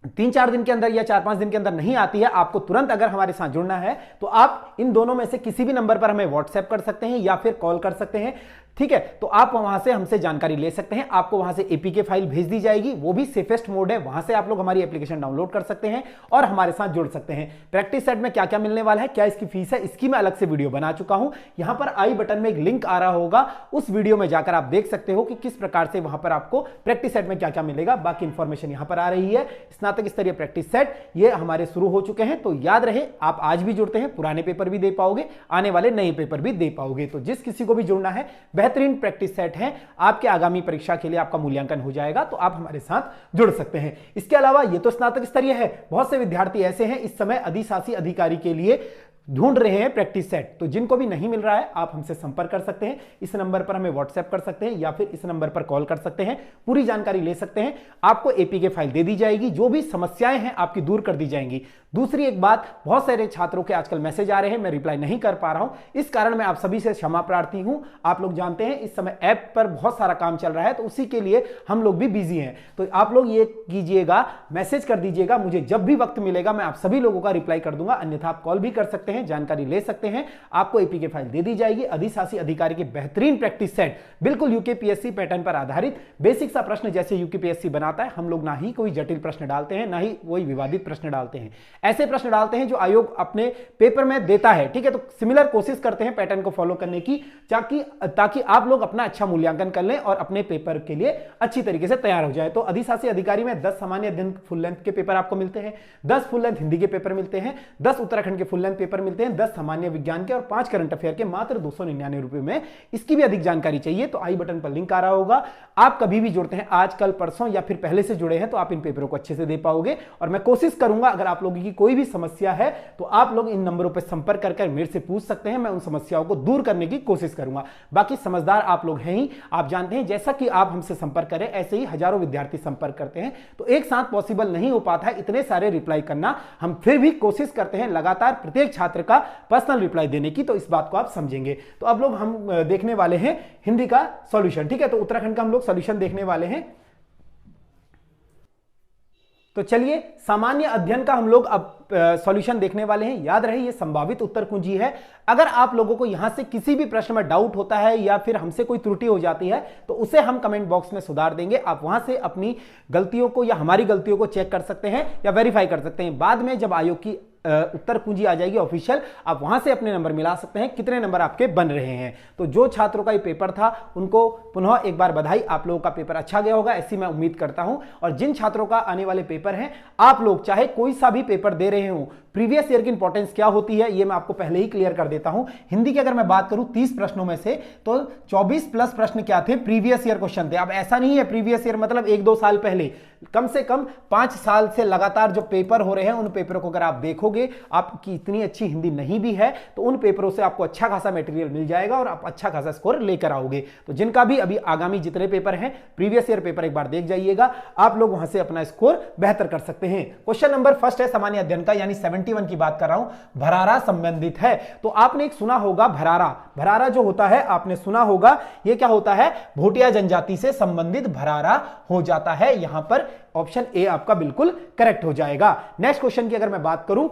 3-4 दिन के अंदर या 4-5 दिन के अंदर नहीं आती है, आपको तुरंत अगर हमारे साथ जुड़ना है तो आप इन दोनों में से किसी भी नंबर पर हमें व्हाट्सएप कर सकते हैं या फिर कॉल कर सकते हैं, ठीक है। तो आप वहां से हमसे जानकारी ले सकते हैं, आपको वहां से एपीके फाइल भेज दी जाएगी, वो भी सेफेस्ट मोड है, वहां से आप लोग हमारी एप्लीकेशन डाउनलोड कर सकते हैं और हमारे साथ जुड़ सकते हैं। प्रैक्टिस सेट में क्या क्या मिलने वाला है, क्या इसकी फीस है, इसकी मैं अलग से वीडियो बना चुका हूं। यहां पर आई बटन में एक लिंक आ रहा होगा, उस वीडियो में जाकर आप देख सकते हो कि किस प्रकार से वहां पर आपको प्रैक्टिस सेट में क्या क्या मिलेगा। बाकी इंफॉर्मेशन यहां पर आ रही है। स्नातक स्तरीय प्रैक्टिस सेट ये हमारे शुरू हो चुके हैं, तो याद रहे आप आज भी जुड़ते हैं, पुराने पेपर भी दे पाओगे, आने वाले नए पेपर भी दे पाओगे। तो जिस किसी को भी जुड़ना है, बेहतरीन प्रैक्टिस सेट है, आपके आगामी परीक्षा के लिए आपका मूल्यांकन हो जाएगा, तो आप हमारे साथ जुड़ सकते हैं। इसके अलावा ये तो स्नातक स्तरीय है, बहुत से विद्यार्थी ऐसे हैं इस समय अधिशासी अधिकारी के लिए ढूंढ रहे हैं प्रैक्टिस सेट, तो जिनको भी नहीं मिल रहा है आप हमसे संपर्क कर सकते हैं। इस नंबर पर हमें व्हाट्सएप कर सकते हैं या फिर इस नंबर पर कॉल कर सकते हैं, पूरी जानकारी ले सकते हैं। आपको एपीके फाइल दे दी जाएगी, जो भी समस्याएं हैं आपकी दूर कर दी जाएंगी। दूसरी एक बात, बहुत सारे छात्रों के आजकल मैसेज आ रहे हैं, मैं रिप्लाई नहीं कर पा रहा हूं, इस कारण मैं आप सभी से क्षमा प्रार्थी हूं। आप लोग जानते हैं इस समय ऐप पर बहुत सारा काम चल रहा है, तो उसी के लिए हम लोग भी बिजी हैं। तो आप लोग ये कीजिएगा, मैसेज कर दीजिएगा, मुझे जब भी वक्त मिलेगा मैं आप सभी लोगों का रिप्लाई कर दूंगा। अन्यथा आप कॉल भी कर सकते हैं, जानकारी ले सकते हैं, आपको एपीके फाइल दे दी जाएगी। अधिशासी अधिकारी के बेहतरीन प्रैक्टिस सेट, बिल्कुल यूकेपीएससी पैटर्न पर आधारित बेसिक सा प्रश्न जैसे यूकेपीएससी बनाता है। हम लोग ना ही कोई जटिल प्रश्न डालते हैं, ना ही कोई विवादित प्रश्न डालते हैं, ऐसे प्रश्न डालते हैं जो आयोग अपने पेपर में देता है, ठीक है। तो सिमिलर कोशिश करते हैं पैटर्न को फॉलो करने की, ताकि आप लोग अपना अच्छा मूल्यांकन कर लें और अपने पेपर के लिए अच्छी तरीके से तैयार हो जाए। तो अधिशासी अधिकारी में 10 सामान्य दिन फुल लेंथ के पेपर आपको मिलते हैं, 10 फुल लेंथ हिंदी के पेपर मिलते हैं, 10 उत्तराखंड के फुल लेंथ पेपर मिलते हैं, 10 सामान्य विज्ञान के और 5 करंट अफेयर के मात्र 299 रुपए में। इसकी भी अधिक जानकारी चाहिए तो आई बटन पर लिंक आ रहा होगा। आप कभी भी जुड़ते हैं, आज कल परसों या फिर पहले से जुड़े हैं, तो आप इन पेपरों को अच्छे से दे पाओगे। और मैं कोशिश करूंगा अगर आप लोगों की कोई भी समस्या है तो आप लोग इन नंबरों पर संपर्क करके मेरे से पूछ सकते हैं, मैं उन समस्याओं को दूर करने की कोशिश करूंगा। बाकी समझदार आप लोग हैं ही, आप जानते हैं जैसा कि आप हमसे संपर्क करें ऐसे ही हजारों विद्यार्थी संपर्क करते हैं, तो एक साथ पॉसिबल नहीं हो पाता है इतने सारे रिप्लाई करना। हम फिर भी कोशिश करते हैं लगातार प्रत्येक छात्र का पर्सनल रिप्लाई देने की, तो इस बात को आप समझेंगे। तो अब लोग हम देखने वाले हैं हिंदी का सॉल्यूशन, ठीक है। तो उत्तराखंड का हम लोग सॉल्यूशन देखने वाले हैं। तो चलिए सामान्य अध्ययन का हम लोग अब सॉल्यूशन देखने वाले हैं। याद रहे ये संभावित उत्तर कुंजी है। अगर आप लोगों को यहां से किसी भी प्रश्न में डाउट होता है या फिर हमसे कोई त्रुटि हो जाती है तो उसे हम कमेंट बॉक्स में सुधार देंगे। आप वहां से अपनी गलतियों को या हमारी गलतियों को चेक कर सकते हैं या वेरीफाई कर सकते हैं। बाद में जब आयोग की उत्तर कुंजी आ जाएगी ऑफिशियल, आप वहां से अपने नंबर मिला सकते हैं कितने नंबर आपके बन रहे हैं। तो जो छात्रों का ये पेपर था उनको पुनः एक बार बधाई, आप लोगों का पेपर अच्छा गया होगा ऐसी मैं उम्मीद करता हूं। और जिन छात्रों का आने वाले पेपर हैं, आप लोग चाहे कोई सा भी पेपर दे रहे हो, प्रीवियस ईयर की इंपॉर्टेंस क्या होती है ये मैं आपको पहले ही क्लियर कर देता हूं। हिंदी की अगर मैं बात करूं 30 प्रश्नों में से तो 24 प्लस प्रश्न क्या थे, प्रीवियस ईयर क्वेश्चन थे। अब ऐसा नहीं है प्रीवियस ईयर मतलब 1-2 साल पहले, कम से कम 5 साल से लगातार जो पेपर हो रहे हैं उन पेपरों को अगर आप देखोगे, आपकी इतनी अच्छी हिंदी नहीं भी है तो उन पेपरों से आपको अच्छा खासा मटेरियल मिल जाएगा और आप अच्छा खासा स्कोर लेकर आओगे। तो जिनका भी अभी आगामी जितने पेपर हैं प्रीवियस ईयर पेपर एक बार देख जाइएगा, आप लोग वहां से अपना स्कोर बेहतर कर सकते हैं। क्वेश्चन नंबर फर्स्ट है सामान्य अध्ययन का, यानी 71 की बात कर रहा हूं। भरारा संबंधित है। तो आपने एक सुना होगा भरारा, भरारा जो होता है आपने सुना होगा, यह क्या होता है, भोटिया जनजाति से संबंधित भरारा हो जाता है। यहां पर ऑप्शन ए आपका बिल्कुल करेक्ट हो जाएगा। नेक्स्ट क्वेश्चन की अगर मैं बात करूं,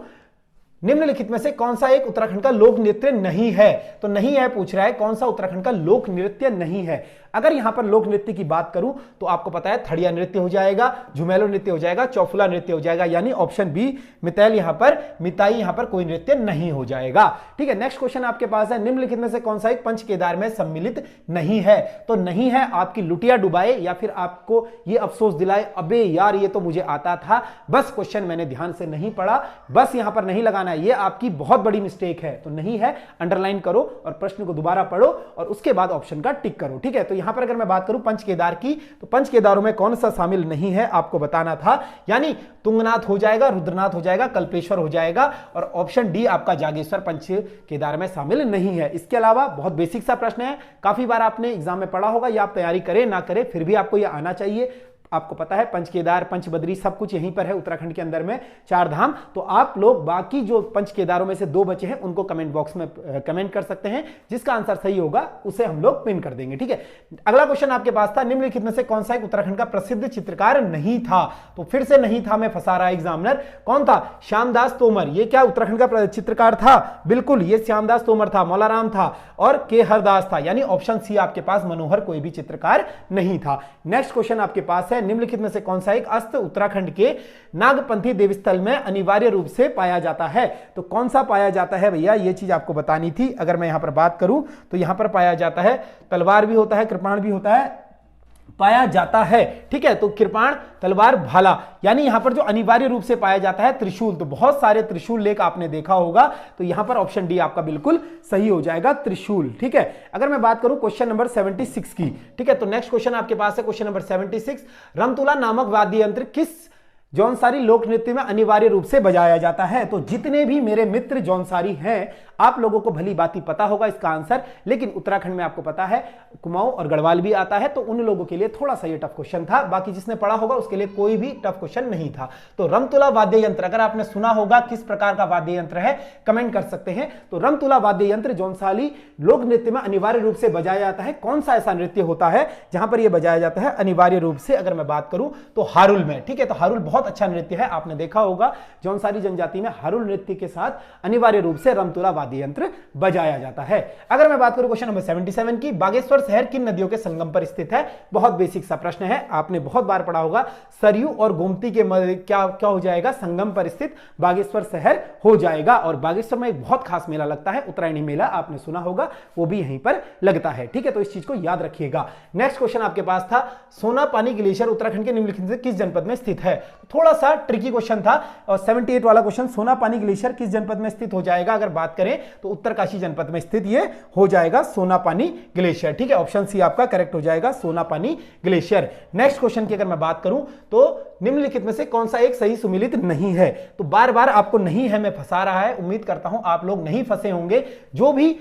निम्नलिखित में से कौन सा एक उत्तराखंड का लोक नृत्य नहीं है। तो नहीं है पूछ रहा है, कौन सा उत्तराखंड का लोक नृत्य नहीं है। अगर यहां पर लोक नृत्य की बात करूं तो आपको पता है थड़िया नृत्य हो जाएगा, झुमेलो नृत्य हो जाएगा, चौफुला नृत्य हो जाएगा, यानी ऑप्शन बी मितैल यहां पर, मिताई यहां पर कोई नृत्य नहीं हो जाएगा। ठीक है, नेक्स्ट क्वेश्चन आपके पास है, निम्नलिखित में से कौन सा एक पंच केदार में सम्मिलित नहीं है। तो नहीं है आपकी लुटिया डुबाए या फिर आपको ये अफसोस दिलाए अबे यार ये तो मुझे आता था, बस क्वेश्चन मैंने ध्यान से नहीं पढ़ा, बस यहां पर नहीं लगाना है, ये आपकी बहुत बड़ी मिस्टेक है। तो नहीं है अंडरलाइन करो और प्रश्न को दोबारा पढ़ो और उसके बाद ऑप्शन का टिक करो। ठीक है, तो यहां पर अगर मैं बात करूं पंच केदार की, तो पंच केदारों में कौन सा शामिल नहीं है आपको बताना था, यानी तुंगनाथ हो जाएगा, रुद्रनाथ हो जाएगा, कल्पेश्वर हो जाएगा और ऑप्शन डी आपका जागेश्वर पंच केदार में शामिल नहीं है। इसके अलावा बहुत बेसिक सा प्रश्न है, काफी बार आपने एग्जाम में पढ़ा होगा या आप तैयारी करें ना करें फिर भी आपको यह आना चाहिए। आपको पता है पंच केदार, पंच बद्री सब कुछ यहीं पर है उत्तराखंड के अंदर में, 4 धाम। तो आप लोग बाकी जो पंच केदारों में से 2 बचे हैं उनको कमेंट बॉक्स में कमेंट कर सकते हैं, जिसका आंसर सही होगा उसे हम लोग पिन कर देंगे। ठीक है, अगला क्वेश्चन आपके पास था, निम्नलिखित में से कौन सा एक उत्तराखंड का प्रसिद्ध चित्रकार नहीं था। तो फिर से नहीं था में फंसा रहा एग्जामिनर, कौन था, श्यामदास तोमर। ये क्या उत्तराखंड का चित्रकार था, बिल्कुल ये श्यामदास तोमर था, मौलाराम था और के हरदास था, यानी ऑप्शन सी आपके पास मनोहर कोई भी चित्रकार नहीं था। नेक्स्ट क्वेश्चन आपके पास है, निम्नलिखित में से कौन सा एक अस्त उत्तराखंड के नागपंथी देवस्थल में अनिवार्य रूप से पाया जाता है। तो कौन सा पाया जाता है भैया, ये चीज आपको बतानी थी। अगर मैं यहां पर बात करूं तो यहां पर पाया जाता है, तलवार भी होता है, कृपाण भी होता है, पाया जाता है। ठीक है, तो कृपाण, तलवार, भाला, यानी यहां पर जो अनिवार्य रूप से पाया जाता है त्रिशूल। तो बहुत सारे त्रिशूल लेख आपने देखा होगा, तो यहां पर ऑप्शन डी आपका बिल्कुल सही हो जाएगा, त्रिशूल। ठीक है, अगर मैं बात करूं क्वेश्चन नंबर 76 की, ठीक है, तो नेक्स्ट क्वेश्चन आपके पास है क्वेश्चन नंबर 76, रमतुला नामक वाद्य यंत्र किस जौनसारी लोक नृत्य में अनिवार्य रूप से बजाया जाता है। तो जितने भी मेरे मित्र जौनसारी हैं, आप लोगों को भली बात ही पता होगा इसका आंसर, लेकिन उत्तराखंड में आपको पता है कुमाऊं और गढ़वाल भी आता है, तो उन लोगों के लिए थोड़ा सा ये टफ क्वेश्चन था, बाकी जिसने पढ़ा होगा उसके लिए कोई भी टफ क्वेश्चन नहीं था। तो रमतुला वाद्य यंत्र, अगर आपने सुना होगा किस प्रकार का वाद्य यंत्र है, कमेंट कर सकते हैं। तो रमतुला वाद्य यंत्र जौनसारी लोक नृत्य में अनिवार्य रूप से बजाया जाता है। कौन सा ऐसा नृत्य होता है जहां पर यह बजाया जाता है अनिवार्य रूप से, अगर मैं बात करूं तो हारुल में। ठीक है, तो हारुल बहुत अच्छा नृत्य है, आपने देखा होगा जौनसारी जनजाति में हारुल नृत्य के साथ अनिवार्य रूप से रमतुला वाद्य यंत्र बजाया जाता है। अगर मैं बात करूं क्वेश्चन नंबर 77 की, बागेश्वर शहर किन नदियों के संगम पर स्थित है। बहुत बेसिक सा प्रश्न है, आपने बहुत बार पढ़ा होगा, सरयू और गोमती के क्या हो जाएगा, संगम पर स्थित बागेश्वर शहर हो जाएगा। और बागेश्वर में एक बहुत खास मेला लगता है, उत्तरायणी मेला, आपने सुना होगा, वो भी यहीं पर लगता है। ठीक है, तो इस चीज को याद रखिएगा। नेक्स्ट क्वेश्चन आपके पास था, सोनापानी ग्लेशियर उत्तराखंड के निम्नलिखित से किस जनपद में स्थित है। थोड़ा सा ट्रिकी क्वेश्चन था और 78 वाला क्वेश्चन, सोनापानी ग्लेशियर किस जनपद में स्थित हो जाएगा। अगर बात करें तो उत्तरकाशी जनपद में स्थित ये हो जाएगा सोनापानी ग्लेशियर। ठीक है, ऑप्शन सी आपका करेक्ट हो जाएगा, सोनापानी ग्लेशियर। नेक्स्ट क्वेश्चन की अगर मैं बात करूं तो निम्नलिखित में से कौन सा एक सही सुमिलित नहीं है। तो बार बार आपको नहीं है मैं फंसा रहा है, उम्मीद करता हूं आप लोग नहीं फंसे होंगे। जो भी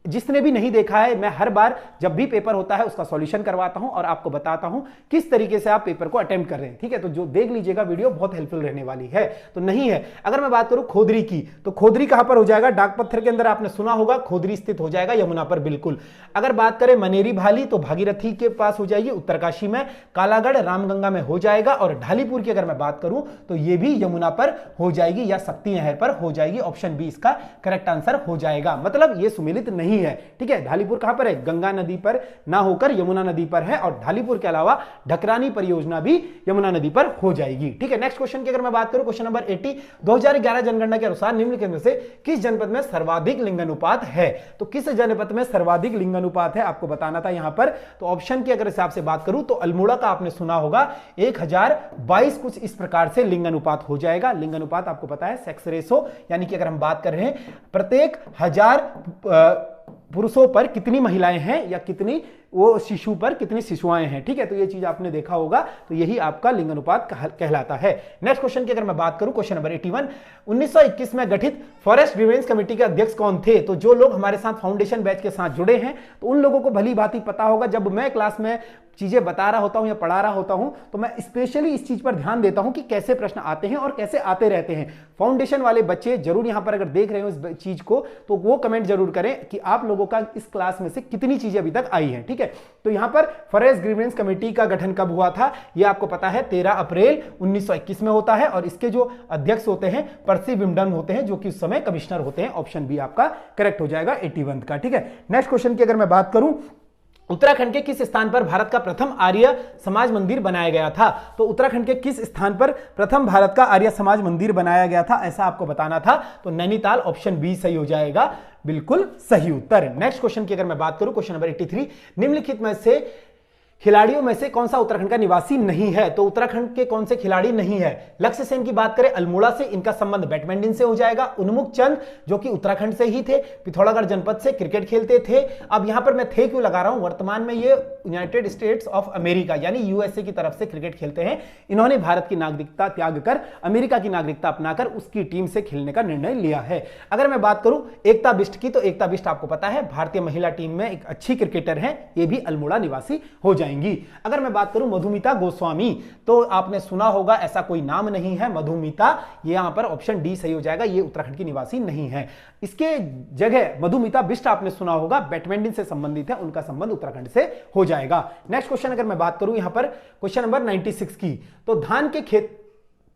जिसने भी नहीं देखा है, मैं हर बार जब भी पेपर होता है उसका सॉल्यूशन करवाता हूं और आपको बताता हूं किस तरीके से आप पेपर को अटेम्प्ट कर रहे हैं, ठीक है। तो जो देख लीजिएगा वीडियो बहुत हेल्पफुल रहने वाली है। तो नहीं है, अगर मैं बात करूं खोदरी की, तो खोदरी कहां पर हो जाएगा, डाक पत्थर के अंदर आपने सुना होगा खोदरी स्थित हो जाएगा यमुना पर, बिल्कुल। अगर बात करें मनेरी भाली तो भागीरथी के पास हो जाएगी उत्तरकाशी में, कालागढ़ रामगंगा में हो जाएगा, और ढालीपुर की अगर मैं बात करूं तो यह भी यमुना पर हो जाएगी या शक्ति नहर पर हो जाएगी। ऑप्शन बी इसका करेक्ट आंसर हो जाएगा, मतलब यह सुमेलित नहीं है, ठीक है। ढालीपुर कहां पर है, गंगा नदी पर ना होकर यमुना नदी पर है, और ढालीपुर के अलावा ढकरानी परियोजना भी यमुना नदी पर हो जाएगी, ठीक है। नेक्स्ट क्वेश्चन की अगर मैं बात करूं, क्वेश्चन नंबर 80, 2011 जनगणना के अनुसार निम्नलिखित में से किस जनपद में सर्वाधिक लिंगानुपात है। तो किस जनपद में सर्वाधिक लिंगानुपात है आपको बताना था यहां पर। तो ऑप्शन की अगर हिसाब से बात करूं तो अल्मोड़ा का आपने सुना होगा 1022, कुछ इस प्रकार से लिंगानुपात हो जाएगा। लिंगानुपात आपको पता है सेक्स रेशो, यानी कि अगर हम बात कर रहे हैं प्रत्येक 1000 पुरुषों पर कितनी महिलाएं हैं या कितनी वो शिशु पर कितनी शिशुआएं हैं, ठीक है। तो ये चीज आपने देखा होगा, तो यही आपका लिंगानुपात कहलाता है। नेक्स्ट क्वेश्चन की अगर मैं बात करूं, क्वेश्चन नंबर 81, 1921 में गठित फॉरेस्ट ग्रीवेंस कमेटी के अध्यक्ष कौन थे। तो जो लोग हमारे साथ फाउंडेशन बैच के साथ जुड़े हैं तो उन लोगों को भली भांति पता होगा, जब मैं क्लास में चीजें बता रहा होता हूं या पढ़ा रहा होता हूं तो मैं स्पेशली इस चीज पर ध्यान देता हूं कि कैसे प्रश्न आते हैं और कैसे आते रहते हैं। फाउंडेशन वाले बच्चे जरूर यहां पर अगर देख रहे हो इस चीज को तो वो कमेंट जरूर करें कि आप लोगों का इस क्लास में से कितनी चीजें अभी तक आई हैं, ठीक है। तो यहां पर फॉरेस्ट ग्रीवेंस कमेटी का गठन कब हुआ था, यह आपको पता है 13 अप्रैल 1921 में होता है, और इसके जो अध्यक्ष होते हैं पर्सी विम्डन होते हैं, जो कि उस समय कमिश्नर होते हैं। ऑप्शन बी आपका करेक्ट हो जाएगा 81 का, ठीक है। नेक्स्ट क्वेश्चन की अगर मैं बात करूं, उत्तराखंड के किस स्थान पर भारत का प्रथम आर्य समाज मंदिर बनाया गया था। तो उत्तराखंड के किस स्थान पर प्रथम भारत का आर्य समाज मंदिर बनाया गया था, ऐसा आपको बताना था। तो नैनीताल, ऑप्शन बी सही हो जाएगा, बिल्कुल सही उत्तर। नेक्स्ट क्वेश्चन की अगर मैं बात करूं, क्वेश्चन नंबर 83, निम्नलिखित में से खिलाड़ियों में से कौन सा उत्तराखंड का निवासी नहीं है। तो उत्तराखंड के कौन से खिलाड़ी नहीं है। लक्ष्य सेन की बात करें अल्मोड़ा से, इनका संबंध बैडमिंटन से हो जाएगा। उन्मुख चंद जो कि उत्तराखंड से ही थे, पिथौरागढ़ जनपद से क्रिकेट खेलते थे। अब यहां पर मैं थे क्यों लगा रहा हूं, वर्तमान में ये यूनाइटेड स्टेट्स ऑफ अमेरिका यानी यूएसए की तरफ से क्रिकेट खेलते हैं। इन्होंने भारत की नागरिकता त्याग कर अमेरिका की नागरिकता अपनाकर उसकी टीम से खेलने का निर्णय लिया है। अगर मैं बात करूं एकता बिष्ट की, तो एकता बिष्ट आपको पता है भारतीय महिला टीम में एक अच्छी क्रिकेटर है, ये भी अल्मोड़ा निवासी हो जाएंगी। अगर मैं बात करूं मधुमिता गोस्वामी, तो आपने सुना होगा, ऐसा कोई नाम नहीं है मधुमिता, ये यहां पर ऑप्शन डी सही हो जाएगा, ये उत्तराखंड की निवासी नहीं है। इसके जगह मधुमिता बिष्ट आपने सुना होगा, बैडमिंटन से संबंधित है, उनका संबंध उत्तराखंड से हो जाएगा। नेक्स्ट क्वेश्चन अगर मैं बात करूं यहां पर क्वेश्चन नंबर 96 की, तो धान के खेत,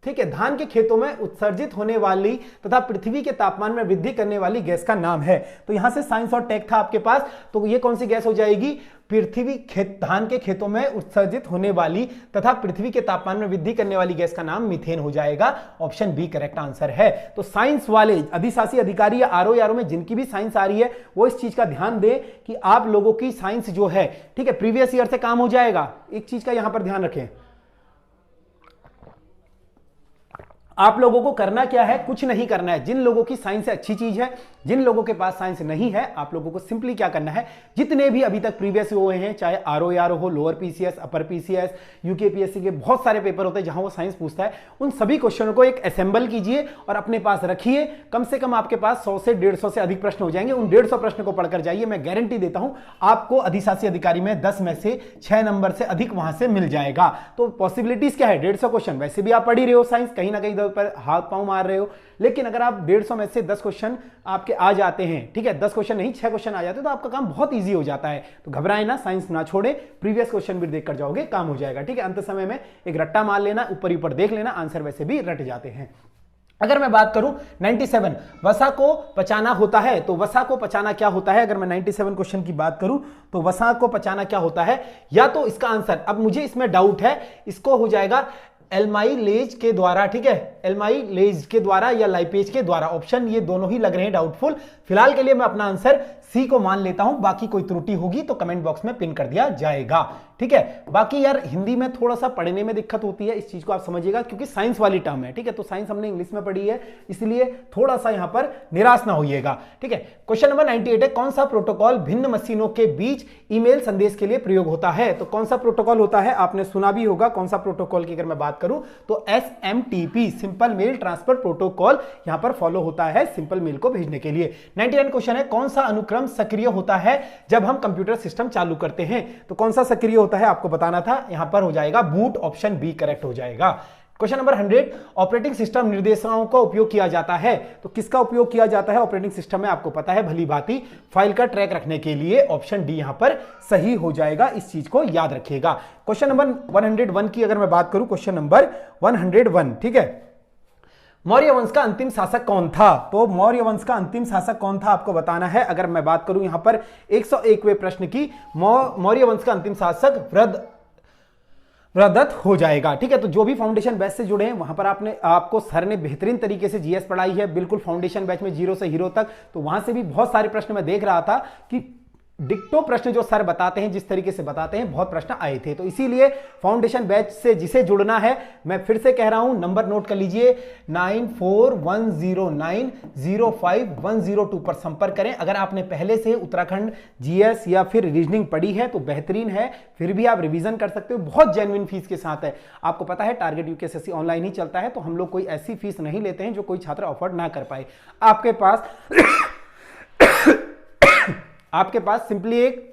ठीक है, धान के खेतों में उत्सर्जित होने वाली तथा पृथ्वी के तापमान में वृद्धि करने वाली गैस का नाम है। तो यहां से साइंस और टेक था आपके पास, तो ये कौन सी गैस हो जाएगी, धान के खेतों में उत्सर्जित होने वाली तथा पृथ्वी के तापमान में वृद्धि करने वाली गैस का नाम मीथेन हो जाएगा। ऑप्शन बी करेक्ट आंसर है। तो साइंस वाले अधिशासी अधिकारी या आरओ में जिनकी भी साइंस आ रही है वो इस चीज का ध्यान दे कि आप लोगों की साइंस जो है, ठीक है, प्रीवियस ईयर से काम हो जाएगा। एक चीज का यहां पर ध्यान रखें, आप लोगों को करना क्या है, कुछ नहीं करना है। जिन लोगों की साइंस अच्छी चीज है, जिन लोगों के पास साइंस नहीं है, आप लोगों को सिंपली क्या करना है, जितने भी अभी तक प्रीवियस हुए हैं, चाहे आरओ हो, lower PCS, upper PCS, UKPSC के बहुत सारे पेपर होते हैं जहां वो साइंस पूछता है, उन सभी क्वेश्चनों को एक असेंबल कीजिए और अपने पास रखिए। कम से कम आपके पास 100 से 150 से अधिक प्रश्न हो जाएंगे। उन 150 प्रश्न को पढ़कर जाइए, मैं गारंटी देता हूं आपको अधिशासी अधिकारी में 10 में से 6 नंबर से अधिक वहां से मिल जाएगा। तो पॉसिबिलिटीज क्या है, 150 क्वेश्चन, वैसे भी आप पढ़ ही रहे हो साइंस, कहीं ना कहीं पर हाथ पांव मार रहे हो, लेकिन अगर आप 150 में से 10 क्वेश्चन आपके आ जाते हैं, ठीक है, 10 क्वेश्चन नहीं 6 क्वेश्चन आ जाते हैं, तो आपका काम बहुत इजी हो जाता है। तो घबराए ना, साइंस ना छोड़े, प्रीवियस क्वेश्चन भी देखकर जाओगे, काम हो जाएगा, ठीक है। अंत समय में एक रट्टा मार लेना, ऊपर ऊपर देख लेना, आंसर वैसे भी रट जाते हैं। अगर मैं बात करूं 97, वसा को पचाना होता है, तो वसा को पचाना क्या होता है। अगर मैं 97 क्वेश्चन की बात करूं तो वसा को पचाना क्या होता है, या तो इसका आंसर, अब मुझे इसमें डाउट है, इसको हो जाएगा एल्माइलेज के द्वारा, ठीक है, एल्माइलेज के द्वारा या लाइपेज के द्वारा। ऑप्शन ये दोनों ही लग रहे हैं डाउटफुल। फिलहाल के लिए मैं अपना आंसर सी को मान लेता हूं, बाकी कोई त्रुटि होगी तो कमेंट बॉक्स में पिन कर दिया जाएगा, ठीक है। बाकी यार हिंदी में थोड़ा सा पढ़ने में दिक्कत होती है, इस चीज को आप समझिएगा, क्योंकि साइंस वाली टर्म है, ठीक है। तो साइंस हमने इंग्लिश में पढ़ी है, इसलिए थोड़ा सा यहां पर निराश ना होइएगा, ठीक है। क्वेश्चन नंबर 98 है, कौन सा प्रोटोकॉल भिन्न मशीनों के बीच ईमेल संदेश के लिए प्रयोग होता है? तो कौन सा प्रोटोकॉल होता है, आपने सुना भी होगा। कौन सा प्रोटोकॉल की अगर मैं बात करूं तो SMTP, simple mail transfer protocol यहां पर फॉलो होता है सिंपल मेल को भेजने के लिए। 99 क्वेश्चन है, कौन सा अनुक्रम सक्रिय होता है जब हम कंप्यूटर सिस्टम चालू करते हैं? तो कौन सा सक्रिय होता है आपको बताना था, यहां पर हो जाएगा बूट, ऑप्शन बी करेक्ट हो जाएगा। क्वेश्चन नंबर 100, ऑपरेटिंग सिस्टम निर्देशाओं का उपयोग किया जाता है, तो किसका उपयोग किया जाता है ऑपरेटिंग सिस्टम में? आपको पता है भली भांति, फाइल का ट्रैक रखने के लिए। ऑप्शन डी यहां पर सही हो जाएगा, इस चीज को याद रखिएगा। क्वेश्चन नंबर 101 की अगर मैं बात करूं, क्वेश्चन नंबर 101, ठीक है, मौर्य वंश का अंतिम शासक कौन था? तो मौर्य वंश का अंतिम शासक कौन था आपको बताना है। अगर मैं बात करूं यहां पर 101वें प्रश्न की, मौर्य वंश का अंतिम शासक वृहदत्त हो जाएगा, ठीक है। तो जो भी फाउंडेशन बैच से जुड़े हैं वहां पर आपको सर ने बेहतरीन तरीके से जीएस पढ़ाई है, बिल्कुल फाउंडेशन बैच में 0 से हीरो तक। तो वहां से भी बहुत सारे प्रश्न मैं देख रहा था कि डिक्टो प्रश्न जो सर बताते हैं, जिस तरीके से बताते हैं, बहुत प्रश्न आए थे। तो इसीलिए फाउंडेशन बैच से जिसे जुड़ना है, मैं फिर से कह रहा हूं, नंबर नोट कर लीजिए, 9410905102 पर संपर्क करें। अगर आपने पहले से उत्तराखंड जीएस या फिर रीजनिंग पढ़ी है तो बेहतरीन है, फिर भी आप रिवीजन कर सकते हो, बहुत जेन्युइन फीस के साथ है। आपको पता है टारगेट यूकेएसएससी ऑनलाइन ही चलता है, तो हम लोग कोई ऐसी फीस नहीं लेते हैं जो कोई छात्र अफोर्ड ना कर पाए। आपके पास सिंपली एक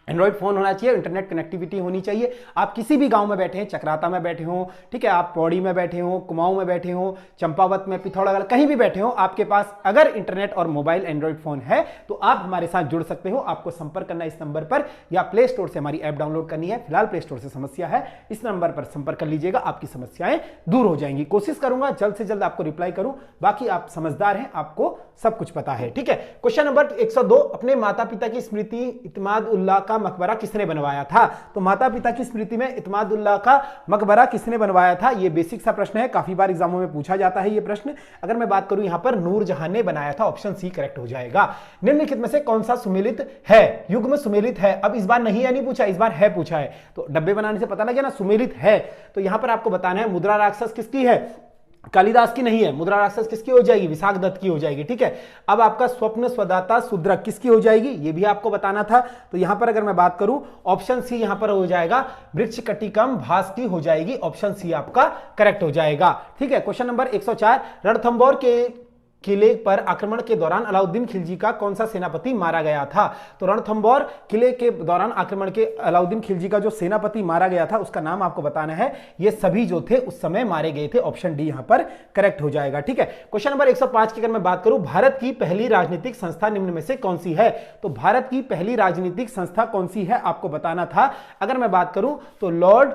एंड्रॉइड फोन होना चाहिए, इंटरनेट कनेक्टिविटी होनी चाहिए। आप किसी भी गांव में बैठे हैं, चक्राता में बैठे हो, ठीक है, आप पौड़ी में बैठे हो, कुमाऊं में बैठे हो, चंपावत में, पिथौरागढ़, कहीं भी बैठे हो, आपके पास अगर इंटरनेट और मोबाइल एंड्रॉइड फोन है तो आप हमारे साथ जुड़ सकते हो। आपको संपर्क करना इस नंबर पर, या प्ले स्टोर से हमारी ऐप डाउनलोड करनी है। फिलहाल प्ले स्टोर से समस्या है, इस नंबर पर संपर्क कर लीजिएगा, आपकी समस्याएं दूर हो जाएंगी। कोशिश करूंगा जल्द से जल्द आपको रिप्लाई करूं। बाकी आप समझदार हैं, आपको सब कुछ पता है, ठीक है। क्वेश्चन नंबर 102, अपने माता पिता की स्मृति इत्माद उल्लाह का मकबरा किसने बनवाया था? तो माता पिता की स्मृति में इत्माद उल्लाह का मकबरा किसने बनवाया था? ये बेसिक सा प्रश्न है, काफी बार एग्जामों में पूछा जाता है ये प्रश्न। अगर मैं बात करूं यहां पर नूरजहां ने बनाया था, ऑप्शन सी करेक्ट हो जाएगा। निम्नलिखित में से कौन सा सुमेलित है? युग्म सुमेलित है। अब इस बार नहीं है, नहीं पूछा, इस बार है पूछा है, तो डब्बे बनाने से पता लगे ना, सुमेलित है। तो यहां पर आपको बताना है मुद्रा राक्षस किसकी है? कालिदास की नहीं है। मुद्रा राक्षस किसकी हो जाएगी? विशाख दत्त की हो जाएगी, ठीक है। अब आपका स्वप्न स्वदाता शूद्रक किसकी हो जाएगी? ये भी आपको बताना था। तो यहां पर अगर मैं बात करूं, ऑप्शन सी यहां पर हो जाएगा, वृक्ष कटिकम भास की हो जाएगी, ऑप्शन सी आपका करेक्ट हो जाएगा, ठीक है। क्वेश्चन नंबर 104, रणथंभौर के किले पर आक्रमण के दौरान अलाउद्दीन खिलजी का कौन सा सेनापति मारा गया था? तो रणथंभौर किले के दौरान आक्रमण के अलाउद्दीन खिलजी का जो सेनापति मारा गया था उसका नाम आपको बताना है। ये सभी जो थे उस समय मारे गए थे, ऑप्शन डी यहां पर करेक्ट हो जाएगा, ठीक है। क्वेश्चन नंबर 105 की अगर मैं बात करूं, भारत की पहली राजनीतिक संस्था निम्न में से कौन सी है? तो भारत की पहली राजनीतिक संस्था कौन सी है आपको बताना था। अगर मैं बात करूं तो लॉर्ड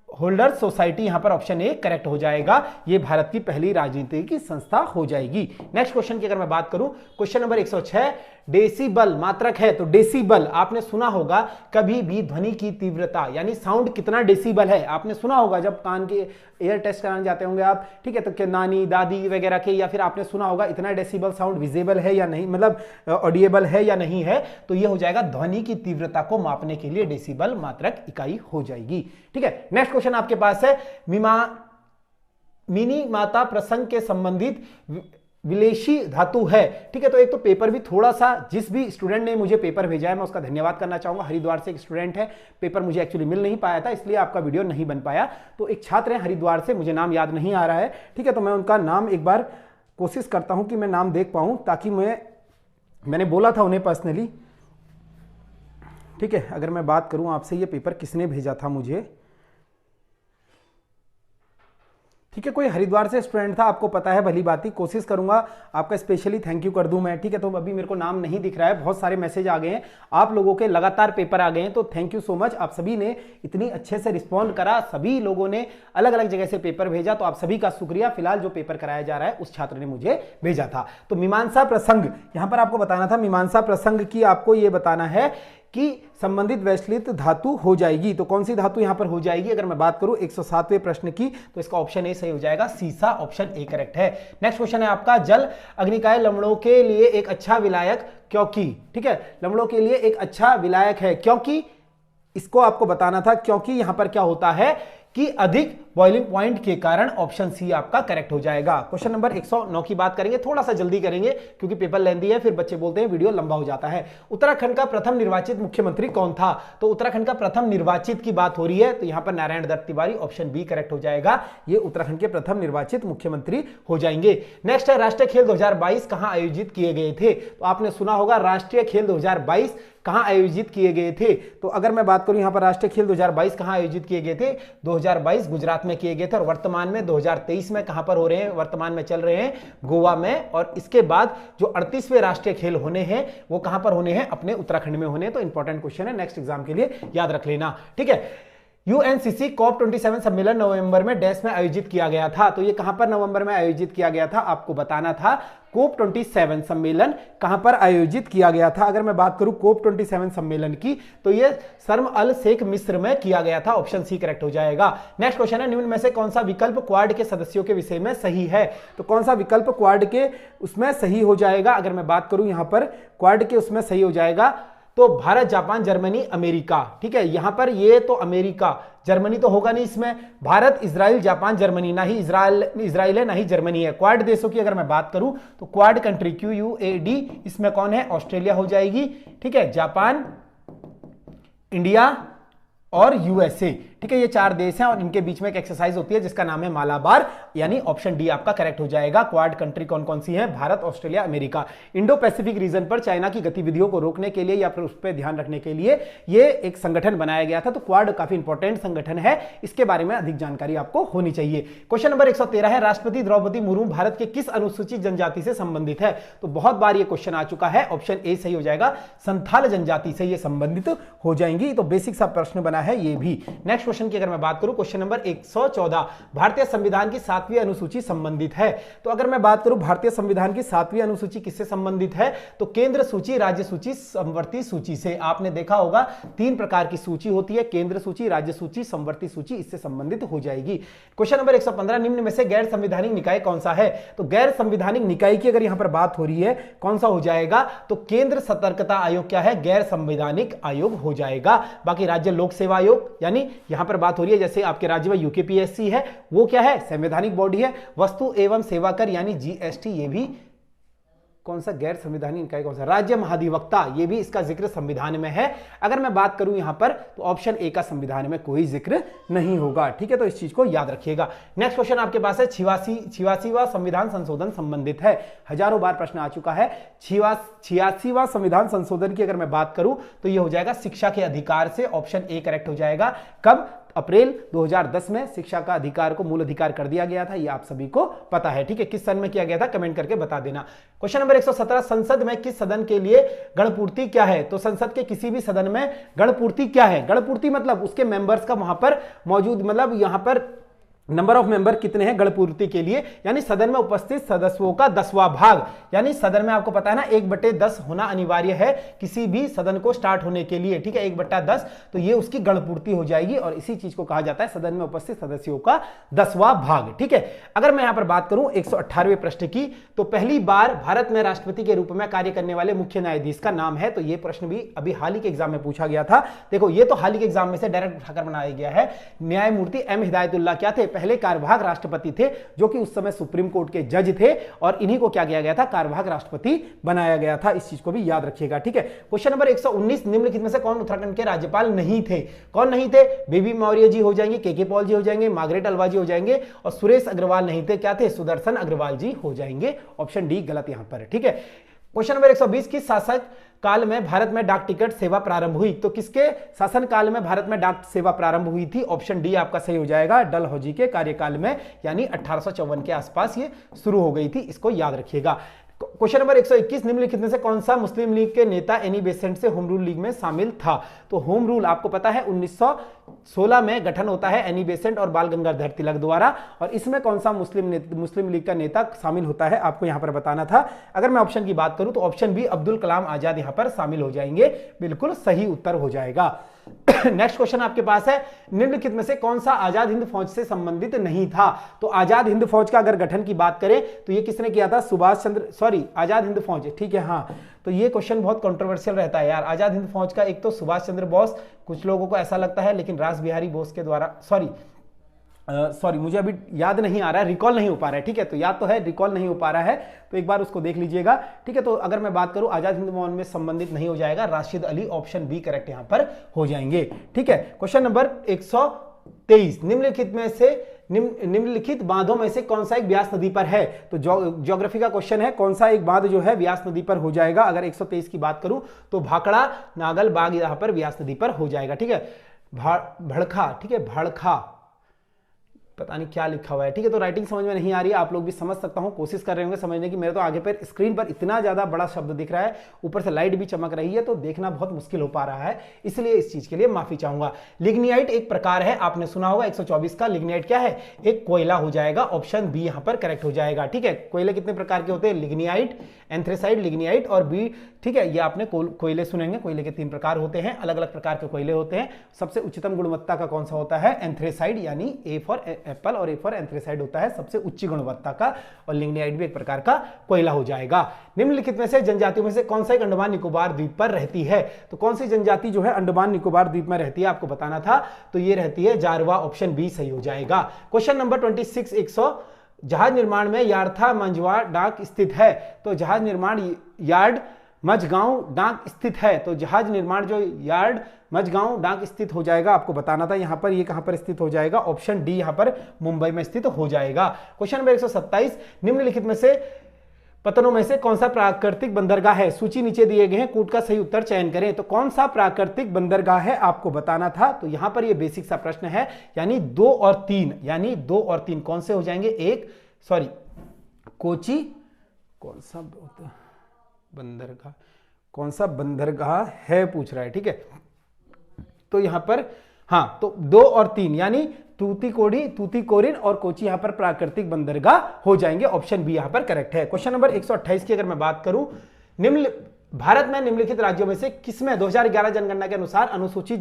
होल्डर सोसाइटी यहां पर ऑप्शन ए करेक्ट हो जाएगा। यह भारत की पहली राजनीतिक संस्था हो जाएगी। नेक्स्ट क्वेश्चन की अगर मैं बात करूं, क्वेश्चन नंबर 106, डेसिबल मात्रक है। तो डेसिबल आपने सुना होगा, कभी भी ध्वनि की तीव्रता यानी साउंड कितना डेसिबल है आपने सुना होगा जब कान के एयर टेस्ट कराने जाते होंगे आप, ठीक है। तो नानी दादी वगैरह के, या फिर आपने सुना होगा इतना डेसिबल साउंड विजिबल है या नहीं, मतलब ऑडिएबल है या नहीं है। तो ये हो जाएगा ध्वनि की तीव्रता को मापने के लिए डेसिबल मात्रक इकाई हो जाएगी, ठीक है। नेक्स्ट क्वेश्चन आपके पास है, मिनी माता प्रसंग के संबंधित विलेशी धातु है, ठीक है। तो एक तो पेपर भी थोड़ा सा, जिस भी स्टूडेंट ने मुझे पेपर भेजा है मैं उसका धन्यवाद करना चाहूंगा। हरिद्वार से एक स्टूडेंट है, पेपर मुझे एक्चुअली मिल नहीं पाया था, इसलिए आपका वीडियो नहीं बन पाया। तो एक छात्र है हरिद्वार से, मुझे नाम याद नहीं आ रहा है, ठीक है। तो मैं उनका नाम एक बार कोशिश करता हूं कि मैं नाम देख पाऊं, ताकि मैंने बोला था उन्हें पर्सनली, ठीक है। अगर मैं बात करूं आपसे, ये पेपर किसने भेजा था मुझे, ठीक है, कोई हरिद्वार से स्टूडेंट था, आपको पता है भली बात ही। कोशिश करूंगा आपका स्पेशली थैंक यू कर दूं मैं, ठीक है। तो अभी मेरे को नाम नहीं दिख रहा है, बहुत सारे मैसेज आ गए हैं, आप लोगों के लगातार पेपर आ गए हैं, तो थैंक यू सो मच। आप सभी ने इतनी अच्छे से रिस्पॉन्ड करा, सभी लोगों ने अलग अलग जगह से पेपर भेजा, तो आप सभी का शुक्रिया। फिलहाल जो पेपर कराया जा रहा है उस छात्र ने मुझे भेजा था। तो मीमांसा प्रसंग यहां पर आपको बताना था, मीमांसा प्रसंग की आपको यह बताना है कि संबंधित वैश्लित धातु हो जाएगी। तो कौन सी धातु यहां पर हो जाएगी? अगर मैं बात करूं 107वें प्रश्न की, तो इसका ऑप्शन ए सही हो जाएगा, सीसा, ऑप्शन ए करेक्ट है। नेक्स्ट क्वेश्चन है आपका, जल अग्निकाय लवणों के लिए एक अच्छा विलायक क्योंकि, ठीक है, लवणों के लिए एक अच्छा विलायक है क्योंकि इसको आपको बताना था, क्योंकि यहां पर क्या होता है कि अधिक बॉइलिंग पॉइंट के कारण ऑप्शन सी आपका करेक्ट हो जाएगा। क्वेश्चन नंबर 109 की बात करेंगे, थोड़ा सा जल्दी करेंगे क्योंकि पेपर लेंदी है, फिर बच्चे बोलते हैं वीडियो लंबा हो जाता है। उत्तराखंड का प्रथम निर्वाचित मुख्यमंत्री कौन था? तो उत्तराखंड का प्रथम निर्वाचित की बात हो रही है, तो यहां पर Narayan Dutt Tiwari, option B correct हो जाएगा। ये उत्तराखंड के प्रथम निर्वाचित मुख्यमंत्री हो जाएंगे। नेक्स्ट है राष्ट्रीय खेल 2022 कहां आयोजित किए गए थे? तो आपने सुना होगा राष्ट्रीय खेल 2022 कहां आयोजित किए गए थे। तो अगर मैं बात करूं यहां पर राष्ट्रीय खेल 2022 कहां आयोजित किए गए थे, 2022 गुजरात में किए गए थे, और वर्तमान में 2023 में कहां पर हो रहे हैं? वर्तमान में चल रहे हैं गोवा में। और इसके बाद जो 38वें राष्ट्रीय खेल होने हैं वो कहां पर होने हैं? अपने उत्तराखंड में होने हैं। तो इंपॉर्टेंट क्वेश्चन है, नेक्स्ट एग्जाम के लिए याद रख लेना, ठीक है। यूएनसीसी कॉप 27 सम्मेलन नवंबर में डैश में आयोजित किया गया था। तो ये कहां पर नवंबर में आयोजित किया गया था? आपको बताना था। कोप 27 सम्मेलन कहां पर आयोजित किया गया था? अगर मैं बात करूं कोप 27 सम्मेलन की, तो ये शर्म अल शेख मिस्र में किया गया था। ऑप्शन सी करेक्ट हो जाएगा। नेक्स्ट क्वेश्चन है, निम्न में से कौन सा विकल्प क्वाड के सदस्यों के विषय में सही है? तो कौन सा विकल्प क्वाड के उसमें सही हो जाएगा? अगर मैं बात करूं यहां पर क्वाड के उसमें सही हो जाएगा तो भारत, जापान, जर्मनी, अमेरिका, ठीक है। यहां पर ये तो अमेरिका, जर्मनी तो होगा नहीं इसमें। भारत, इजराइल, जापान, जर्मनी, ना ही इजराइल है ना ही जर्मनी है। क्वाड देशों की अगर मैं बात करूं तो क्वाड कंट्री QUAD, इसमें कौन है? ऑस्ट्रेलिया हो जाएगी, ठीक है, जापान, इंडिया और यूएसए, ठीक है। ये 4 देश हैं और इनके बीच में एक एक्सरसाइज होती है जिसका नाम है मालाबार, यानी ऑप्शन डी आपका करेक्ट हो जाएगा। क्वाड कंट्री कौन कौन सी हैं? Bharat, Australia, America. Indo Pacific region पर चाइना की गतिविधियों को रोकने के लिए या फिर उस पर ध्यान रखने के लिए ये एक संगठन बनाया गया था। तो क्वाड काफी इंपॉर्टेंट संगठन है, इसके बारे में अधिक जानकारी आपको होनी चाहिए। क्वेश्चन नंबर 113 है, राष्ट्रपति द्रौपदी मुर्मू भारत के किस अनुसूचित जनजाति से संबंधित है? तो बहुत बार ये क्वेश्चन आ चुका है, ऑप्शन ए सही हो जाएगा, संथाल जनजाति से ये संबंधित हो जाएंगी। तो बेसिक सा प्रश्न बना है ये भी। नेक्स्ट क्वेश्चन की अगर मैं बात करूं, क्वेश्चन नंबर 114, भारतीय संविधान की 7वीं अनुसूची संबंधित है। तो अगर मैं बात करूं भारतीय संविधान की 7वीं अनुसूची किससे संबंधित है? तो केंद्र सूची, राज्य सूची, समवर्ती सूची से। आपने देखा होगा 3 प्रकार की सूची होती है, केंद्र सूची, राज्य सूची, समवर्ती सूची, इससे संबंधित हो जाएगी। क्वेश्चन नंबर 115, निम्न में से गैर संवैधानिक निकाय कौन सा है? तो गैर संवैधानिक निकाय की अगर यहां पर बात हो रही है, कौन सा हो जाएगा? तो केंद्र सतर्कता आयोग क्या है? गैर संवैधानिक आयोग हो जाएगा। बाकी राज्य लोक सेवा आयोग, यानी यहां पर बात हो रही है जैसे आपके राज्य में यूकेपीएससी है, वो क्या है? संवैधानिक बॉडी है। वस्तु एवं सेवा कर यानी जीएसटी, ये भी कौन सा गैर संवैधानिक निकाय? कौन सा? राज्य महाधिवक्ता, ये भी इसका जिक्र संविधान में है। अगर मैं बात करूं यहां पर तो ऑप्शन ए का संविधान में कोई जिक्र नहीं होगा, ठीक है। तो इस चीज को याद रखिएगा। नेक्स्ट क्वेश्चन आपके पास है 86वां संविधान संशोधन संबंधित है। हजारों बार प्रश्न आ चुका है। 86वां संविधान संशोधन की अगर मैं बात करूं तो यह हो जाएगा शिक्षा के अधिकार से। ऑप्शन ए करेक्ट हो जाएगा। कब? अप्रैल 2010 में शिक्षा का अधिकार को मूल अधिकार कर दिया गया था, ये आप सभी को पता है, ठीक है। किस सन में किया गया था? कमेंट करके बता देना। क्वेश्चन नंबर 117, संसद में किस सदन के लिए गणपूर्ति क्या है? तो संसद के किसी भी सदन में गणपूर्ति क्या है? गणपूर्ति मतलब उसके मेंबर्स का वहां पर मौजूद, मतलब यहां पर नंबर ऑफ मेंबर कितने हैं गणपूर्ति के लिए, यानी सदन में उपस्थित सदस्यों का 10वां भाग। यानी सदन में आपको पता है ना 1/10 होना अनिवार्य है किसी भी सदन को स्टार्ट होने के लिए, ठीक है, 1/10। तो ये उसकी गणपूर्ति हो जाएगी और इसी चीज को कहा जाता है सदन में उपस्थित सदस्यों का 10वां भाग, ठीक है। अगर मैं यहां पर बात करूं 118वें प्रश्न की, तो पहली बार भारत में राष्ट्रपति के रूप में कार्य करने वाले मुख्य न्यायाधीश का नाम है। तो ये प्रश्न भी अभी हाल ही के एग्जाम में पूछा गया था। देखो ये तो हाल ही के एग्जाम में से डायरेक्ट उठाकर बनाया गया है। न्यायमूर्ति एम हिदायतुल्लाह क्या थे? पहले कार्यवाहक राष्ट्रपति थे, जो कि उस समय सुप्रीम कोर्ट के जज थे, और इन्हीं को क्या किया गया था? कार्यवाहक राष्ट्रपति बनाया गया था। इस चीज को भी याद रखिएगा, ठीक है। क्वेश्चन नंबर 119, निम्नलिखित में से कौन उत्तराखंड के राज्यपाल नहीं थे? कौन नहीं थे? बेबी मौर्य जी हो जाएंगे, के पॉल जी हो जाएंगे, मार्गरेट अल्वा जी हो जाएंगे, और सुरेश अग्रवाल नहीं थे। क्या थे? सुदर्शन अग्रवाल जी हो जाएंगे। ऑप्शन डी गलत यहां पर, ठीक है। क्वेश्चन नंबर 120, किस शासक काल में भारत में डाक टिकट सेवा प्रारंभ हुई? तो किसके शासन काल में भारत में डाक सेवा प्रारंभ हुई थी? ऑप्शन डी आपका सही हो जाएगा, डलहौजी के कार्यकाल में, यानी 1854 के आसपास ये शुरू हो गई थी। इसको याद रखिएगा। क्वेश्चन नंबर 121, निम्नलिखित में से कौन सा मुस्लिम लीग के नेता एनी बेसेंट से होम रूल लीग में शामिल था? तो होम रूल आपको पता है 1916 में गठन होता है एनी बेसेंट और बाल गंगाधर तिलक द्वारा, और इसमें कौन सा मुस्लिम लीग का नेता शामिल होता है आपको यहां पर बताना था। अगर मैं ऑप्शन की बात करूं तो ऑप्शन बी अब्दुल कलाम आजाद यहां पर शामिल हो जाएंगे, बिल्कुल सही उत्तर हो जाएगा। नेक्स्ट क्वेश्चन आपके पास है, निम्नलिखित में से कौन सा आजाद हिंद फौज से संबंधित नहीं था? तो आजाद हिंद फौज का अगर गठन की बात करें तो ये किसने किया था? आजाद हिंद फौज, ठीक है, हाँ। तो ये क्वेश्चन बहुत कंट्रोवर्शियल रहता है यार। आजाद हिंद फौज का एक तो सुभाष चंद्र बोस कुछ लोगों को ऐसा लगता है, लेकिन रास बिहारी बोस के द्वारा सॉरी मुझे अभी याद नहीं आ रहा है, रिकॉल नहीं हो पा रहा है, ठीक है, तो याद तो है, रिकॉल नहीं हो पा रहा है, तो एक बार उसको देख लीजिएगा, ठीक है। तो अगर मैं बात करूं आजाद हिंद मौन में संबंधित नहीं हो जाएगा, Rashid Ali, option B correct यहां पर हो जाएंगे, ठीक है। क्वेश्चन नंबर 123, निम्नलिखित में से निम्नलिखित बांधों में से कौन सा एक ब्यास नदी पर है? तो ज्योग्राफी का क्वेश्चन है, कौन सा एक बांध जो है ब्यास नदी पर हो जाएगा? अगर 123 की बात करूं तो भाखड़ा नागल बाग यहां पर ब्यास नदी पर हो जाएगा, ठीक है। भड़खा, ठीक है, भड़खा, पता नहीं क्या लिखा हुआ है, ठीक है। तो राइटिंग समझ में नहीं आ रही है, आप लोग भी समझ सकता हूं, कोशिश कर रहे होंगे समझने की। मेरे तो आगे पर स्क्रीन पर इतना ज्यादा बड़ा शब्द दिख रहा है, ऊपर से लाइट भी चमक रही है, तो देखना बहुत मुश्किल हो पा रहा है, इसलिए इस चीज के लिए माफी चाहूंगा। लिग्नियाइट एक प्रकार है, आपने सुना होगा 124 का। लिग्नियाइट क्या है? एक कोयला हो जाएगा, ऑप्शन बी यहां पर करेक्ट हो जाएगा, ठीक है। कोयले कितने प्रकार के होते हैं? लिग्नियाइट, एंथ्रेसाइट, लिग्नियाइट और बी, ठीक है। ये आपने कोयले सुनेंगे, कोयले के 3 प्रकार होते हैं, अलग अलग प्रकार के कोयले होते हैं। सबसे उच्चतम गुणवत्ता का कौन सा होता है? एंथ्रेसाइड, यानी ए फॉर एप्पल और ए फॉर एंथ्रेसाइड होता है सबसे उच्च गुणवत्ता का, और लिग्नियाइट भी एक प्रकार का कोयला हो जाएगा। निम्नलिखित में से जनजातियों में से कौन सा एक अंडमान निकोबार द्वीप पर रहती है? तो कौन सी जनजाति जो है अंडमान निकोबार द्वीप में रहती है, आपको बताना था, तो ये रहती है जारवा, ऑप्शन बी सही हो जाएगा। क्वेश्चन नंबर 26, 100, जहाज निर्माण में यार्था मंझवा डाक स्थित है, तो जहाज निर्माण यार्ड मझगांव डाक स्थित है, तो जहाज निर्माण जो यार्ड मझगांव डाक स्थित हो जाएगा, आपको बताना था यहां पर, ये कहां पर स्थित हो जाएगा? ऑप्शन डी यहां पर मुंबई में स्थित हो जाएगा। क्वेश्चन नंबर 127, निम्नलिखित में से पतनों में से कौन सा प्राकृतिक बंदरगाह है? सूची नीचे दिए गए हैं, कूट का सही उत्तर चयन करें। तो कौन सा प्राकृतिक बंदरगाह है, आपको बताना था, तो यहां पर ये बेसिक सा प्रश्न है, यानी 2 और 3, यानी 2 और 3 कौन से हो जाएंगे? कोची, कौन सा बंदरगाह, कौन सा बंदरगाह है पूछ रहा है, ठीक है। तो यहां पर हाँ, तो 2 और 3 यानी तूतीकोरिन और कोची यहां पर प्राकृतिक बंदरगाह हो जाएंगे, ऑप्शन बी यहां पर करेक्ट है। क्वेश्चन नंबर 128 की अगर मैं बात करूं, भारत में निम्नलिखित राज्यों में से किसमें 2011 जनगणना के अनुसार अनुसूचित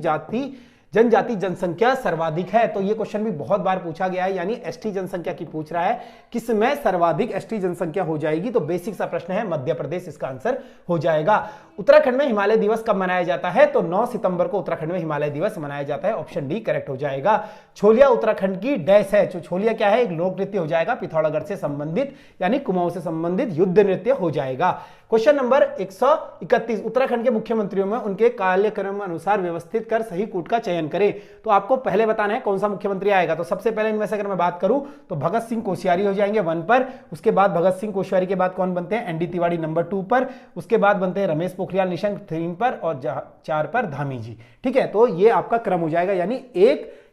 जनजाति जनसंख्या सर्वाधिक है? तो ये क्वेश्चन भी बहुत बार पूछा गया है, यानी एसटी जनसंख्या की पूछ रहा है, किसमें सर्वाधिक एसटी जनसंख्या हो जाएगी? तो बेसिक सा प्रश्न है, मध्य प्रदेश इसका आंसर हो जाएगा। उत्तराखंड में हिमालय दिवस कब मनाया जाता है? तो 9 सितंबर को उत्तराखंड में हिमालय दिवस मनाया जाता है, ऑप्शन डी करेक्ट हो जाएगा। छोलिया उत्तराखंड की डैश है, जो छोलिया क्या है? एक लोक नृत्य हो जाएगा, पिथौरागढ़ से संबंधित यानी कुमाऊं से संबंधित युद्ध नृत्य हो जाएगा। क्वेश्चन नंबर 131, उत्तराखंड के मुख्यमंत्रियों में उनके कार्यक्रम अनुसार व्यवस्थित कर सही कूट का चयन करें। तो आपको पहले बताना है कौन सा मुख्यमंत्री आएगा। तो सबसे पहले इनमें से अगर मैं बात करूं तो भगत सिंह कोश्यारी हो जाएंगे 1 पर, उसके बाद भगत सिंह कोश्यारी के बाद कौन बनते हैं? एनडी तिवारी नंबर 2 पर, उसके बाद बनते हैं रमेश पोखरियाल निशंक 3 पर और 4 पर धामी जी, ठीक है। तो ये आपका क्रम हो जाएगा,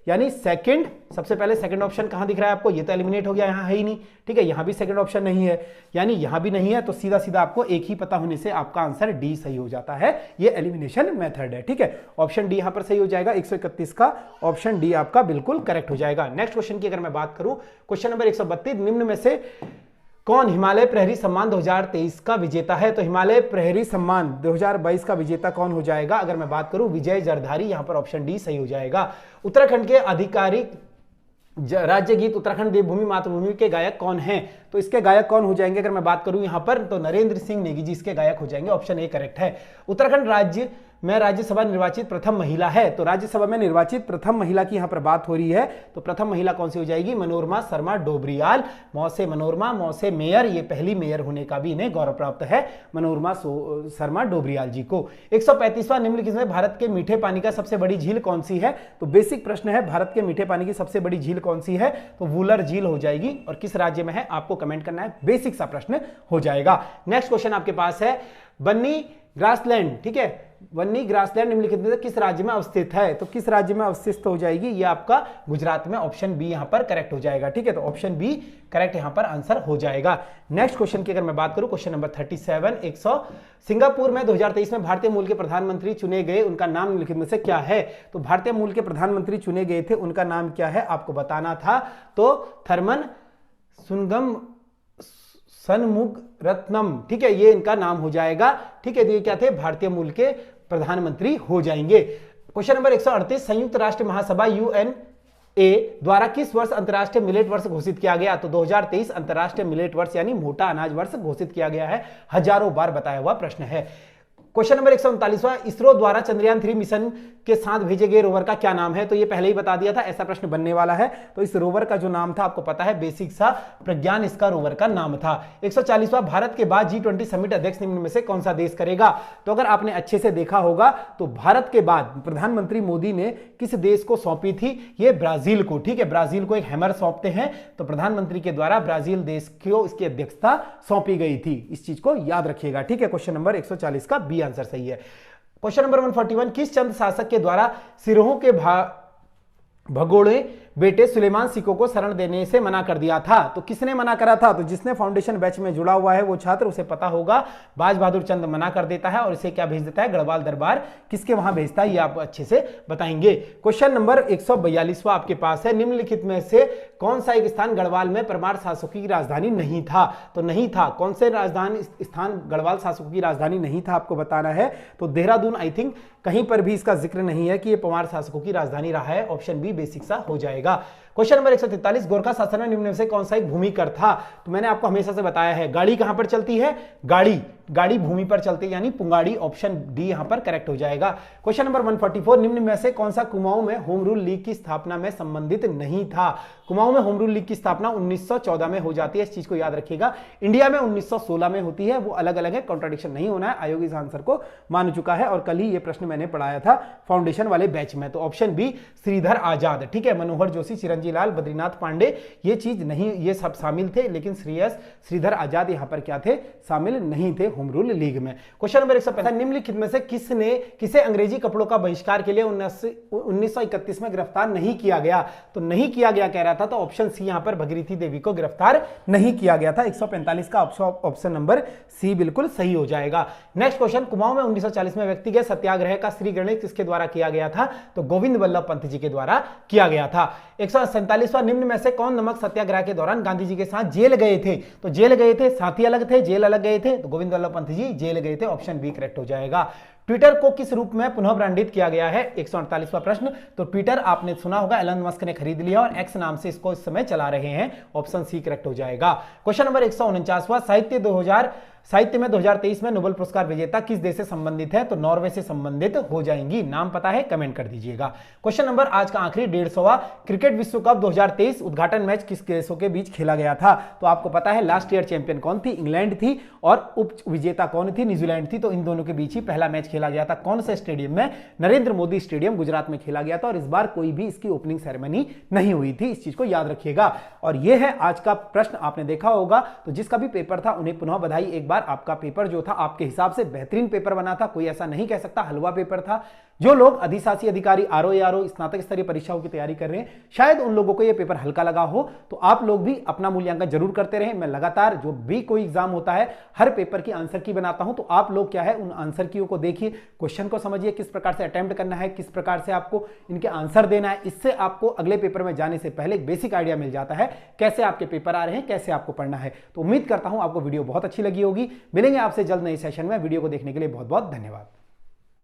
यानी सेकंड, सबसे पहले सेकंड ऑप्शन कहां दिख रहा है आपको? ये तो एलिमिनेट हो गया, यहां है ही नहीं, ठीक है। यहां भी सेकंड ऑप्शन नहीं है, यानी यहां भी नहीं है, तो सीधा सीधा आपको एक ही पता होने से आपका आंसर डी सही हो जाता है। ये एलिमिनेशन मेथड है, ठीक है। ऑप्शन डी यहां पर सही हो जाएगा, 131 का ऑप्शन डी आपका बिल्कुल करेक्ट हो जाएगा। नेक्स्ट क्वेश्चन की अगर मैं बात करूं, क्वेश्चन नंबर 132, निम्न में से कौन हिमालय प्रहरी सम्मान 2023 का विजेता है? तो हिमालय प्रहरी सम्मान 2022 का विजेता कौन हो जाएगा? अगर मैं बात करूं विजय जरधारी, यहां पर ऑप्शन डी सही हो जाएगा। उत्तराखंड के आधिकारिक राज्य गीत उत्तराखंड देवभूमि मातृभूमि के गायक कौन हैं? तो इसके गायक कौन हो जाएंगे अगर मैं बात करूं यहां पर? तो नरेंद्र सिंह नेगी जी इसके गायक हो जाएंगे, ऑप्शन ए करेक्ट है। उत्तराखंड राज्य में राज्यसभा निर्वाचित प्रथम महिला है, तो राज्यसभा में निर्वाचित प्रथम महिला की यहां पर बात हो रही है, तो प्रथम महिला कौन सी हो जाएगी? मनोरमा शर्मा डोबरियाल, मौसे मनोरमा, मौसे मेयर, ये पहली मेयर होने का भी इन्हें गौरव प्राप्त है मनोरमा शर्मा डोबरियाल जी को। 135वां, निम्नलिखित में भारत के मीठे पानी का सबसे बड़ी झील कौन सी है? तो बेसिक प्रश्न है, भारत के मीठे पानी की सबसे बड़ी झील कौन सी है? तो वुलर झील हो जाएगी, और किस राज्य में है आपको कमेंट करना है, बेसिक सा प्रश्न हो जाएगा। नेक्स्ट क्वेश्चन आपके पास है, बन्नी ग्रासलैंड, ठीक है, बन्नी ग्रासलैंड निम्नलिखित में से किस राज्य में अवस्थित है? तो किस राज्य में अवस्थित हो जाएगी? ये आपका गुजरात में, ऑप्शन बी यहां पर करेक्ट हो जाएगा, ठीक है। तो ऑप्शन बी करेक्ट यहां पर आंसर हो जाएगा। नेक्स्ट क्वेश्चन की अगर मैं बात करूं, क्वेश्चन नंबर 37, सिंगापुर में 2023 में भारतीय मूल के प्रधानमंत्री चुने गए, उनका नाम निम्नलिखित में से क्या है? तो भारतीय मूल के प्रधानमंत्री चुने गए थे, उनका नाम क्या है आपको बताना था। तो थर्मन सनमुग रत्नम, ठीक है, ये इनका नाम हो जाएगा, ठीक है। तो ये क्या थे? भारतीय मूल के प्रधानमंत्री हो जाएंगे। क्वेश्चन नंबर 138, संयुक्त राष्ट्र महासभा UNA द्वारा किस वर्ष अंतर्राष्ट्रीय मिलेट वर्ष घोषित किया गया? तो 2023 अंतर्राष्ट्रीय मिलेट वर्ष यानी मोटा अनाज वर्ष घोषित किया गया है, हजारों बार बताया हुआ प्रश्न है। क्वेश्चन नंबर 139वां, इसरो द्वारा चंद्रयान 3 मिशन के साथ भेजे गए रोवर का क्या नाम है? तो ये पहले ही बता दिया था, ऐसा प्रश्न बनने वाला है। तो इस रोवर का जो नाम था आपको पता है, बेसिक सा प्रज्ञान इसका रोवर का नाम था। 140वां, भारत के बाद G20 समिट अध्यक्ष निम्न में से कौन सा देश करेगा? तो अगर आपने अच्छे से देखा होगा तो भारत के बाद प्रधानमंत्री मोदी ने किस देश को सौंपी थी? ये ब्राजील को। ठीक है, ब्राजील को एक हैमर सौंपते हैं, तो प्रधानमंत्री के द्वारा ब्राजील देश को इसकी अध्यक्षता सौंपी गई थी। इस चीज को याद रखिएगा। ठीक है, क्वेश्चन नंबर 140 का बी आंसर सही है। क्वेश्चन नंबर 141, किस चंद शासक के द्वारा सिरोहों के भगोड़े बेटे सुलेमान सिको को शरण देने से मना कर दिया था? तो किसने मना करा था? तो जिसने फाउंडेशन बैच में जुड़ा हुआ है वो छात्र, उसे पता होगा। बाज बहादुर चंद मना कर देता है और इसे क्या भेज देता है? गढ़वाल दरबार। किसके वहां भेजता है ये आप अच्छे से बताएंगे। क्वेश्चन नंबर 142वां आपके पास है, निम्नलिखित में से कौन सा एक स्थान गढ़वाल में परमार शासकों की राजधानी नहीं था? तो नहीं था, कौन से राजधानी स्थान गढ़वाल शासकों की राजधानी नहीं था आपको बताना है। तो देहरादून, आई थिंक कहीं पर भी इसका जिक्र नहीं है कि यह परमार शासकों की राजधानी रहा है। ऑप्शन बी बेसिक सा हो जाएगा। क्वेश्चन नंबर 143, गोरखा शासन में निम्न में से कौन सा एक भूमिकर था? तो मैंने आपको हमेशा से बताया है, गाड़ी कहां पर चलती है? गाड़ी भूमि पर चलती है, यानी पुंगाड़ी। ऑप्शन डी यहां पर करेक्ट हो जाएगा। क्वेश्चन नंबर 144, निम्न में से कौन सा कुमाऊं में होम रूल लीग की स्थापना में संबंधित नहीं था? कुमाऊं में होम रूल लीग की स्थापना 1914 में हो जाती है, इस चीज को याद रखिएगा। इंडिया में 1916 में होती है, वो अलग अलग है, कॉन्ट्राडिक्शन नहीं होना है। आयोग इस आंसर को मान चुका है और कल ही ये प्रश्न मैंने पढ़ाया था फाउंडेशन वाले बैच में। तो ऑप्शन बी श्रीधर आजाद। ठीक है, मनोहर जोशी, चिरंजीव लाल, बद्रीनाथ पांडे ये चीज नहीं, ये सब शामिल थे, लेकिन श्रीधर आजाद यहां पर क्या थे? शामिल नहीं थे होम रूल लीग में। क्वेश्चन नंबर 165, निम्नलिखित में से किसे अंग्रेजी कपड़ों का बहिष्कार के लिए 1931 में गिरफ्तार नहीं किया गया? तो नहीं किया गया कह रहा था, तो ऑप्शन सी यहां पर भगीरथी देवी को गिरफ्तार नहीं किया गया था। 145 का ऑप्शन नंबर सी बिल्कुल सही हो जाएगा। नेक्स्ट क्वेश्चन, कुमाऊं में 1940 में व्यक्तिगत सत्याग्रह का श्रीगणेश किसके द्वारा किया गया था? तो गोविंद वल्लभ पंत जी के द्वारा किया गया था। 147वां, निम्न में से कौन नमक सत्याग्रह के दौरान गांधी जी के साथ जेल गए थे? तो जेल गए थे, साथी अलग थे, जेल अलग गए थे, तो गोविंद वल्लभ पंत जी जेल गए थे। ऑप्शन बी करेक्ट हो जाएगा। ट्विटर को किस रूप में पुनः ब्रांडित किया गया है? 148वां प्रश्न। तो ट्विटर आपने सुना होगा, एलन मस्क ने खरीद लिया और एक्स नाम से इसको इस समय चला रहे हैं। ऑप्शन सी करेक्ट हो जाएगा। क्वेश्चन नंबर 149वां, साहित्य में 2023 में नोबेल पुरस्कार विजेता किस देश से संबंधित है? तो नॉर्वे से संबंधित हो जाएंगी। नाम पता है? कमेंट कर दीजिएगा। क्वेश्चन नंबर आज का आखिरी 150वां, क्रिकेट विश्व कप 2023 उद्घाटन मैच किस देशों के बीच खेला गया था? तो आपको पता है लास्ट ईयर चैंपियन कौन थी? इंग्लैंड थी, और उप विजेता कौन थी? न्यूजीलैंड थी। तो इन दोनों के बीच ही पहला मैच खेला गया था। कौन से स्टेडियम में? नरेंद्र मोदी स्टेडियम गुजरात में खेला गया था, और इस बार कोई भी इसकी ओपनिंग सेरेमनी नहीं हुई थी। इस चीज को याद रखिएगा। और यह है आज का प्रश्न, आपने देखा होगा। तो जिसका भी पेपर था उन्हें पुनः बधाई। एक बार आपका पेपर जो था आपके हिसाब से बेहतरीन पेपर बना था, कोई ऐसा नहीं कह सकता हलवा पेपर था। जो लोग अधिशासी अधिकारी आरओ स्नातक स्तरीय परीक्षाओं की तैयारी कर रहे हैं, शायद उन लोगों को यह पेपर हल्का लगा हो। तो आप लोग भी अपना मूल्यांकन जरूर करते रहें। मैं लगातार जो भी कोई एग्जाम होता है हर पेपर की आंसर की बनाता हूं, तो आप लोग क्या है उन आंसर कीओं को देखिए, क्वेश्चन को समझिए, किस प्रकार से अटेम्प्ट करना है, किस प्रकार से आपको इनके आंसर देना है। इससे आपको अगले पेपर में जाने से पहले एक बेसिक आइडिया मिल जाता है कैसे आपके पेपर आ रहे हैं, कैसे आपको पढ़ना है। तो उम्मीद करता हूं आपको वीडियो बहुत अच्छी लगी होगी। मिलेंगे आपसे जल्द नए सेशन में। वीडियो को देखने के लिए बहुत बहुत धन्यवाद।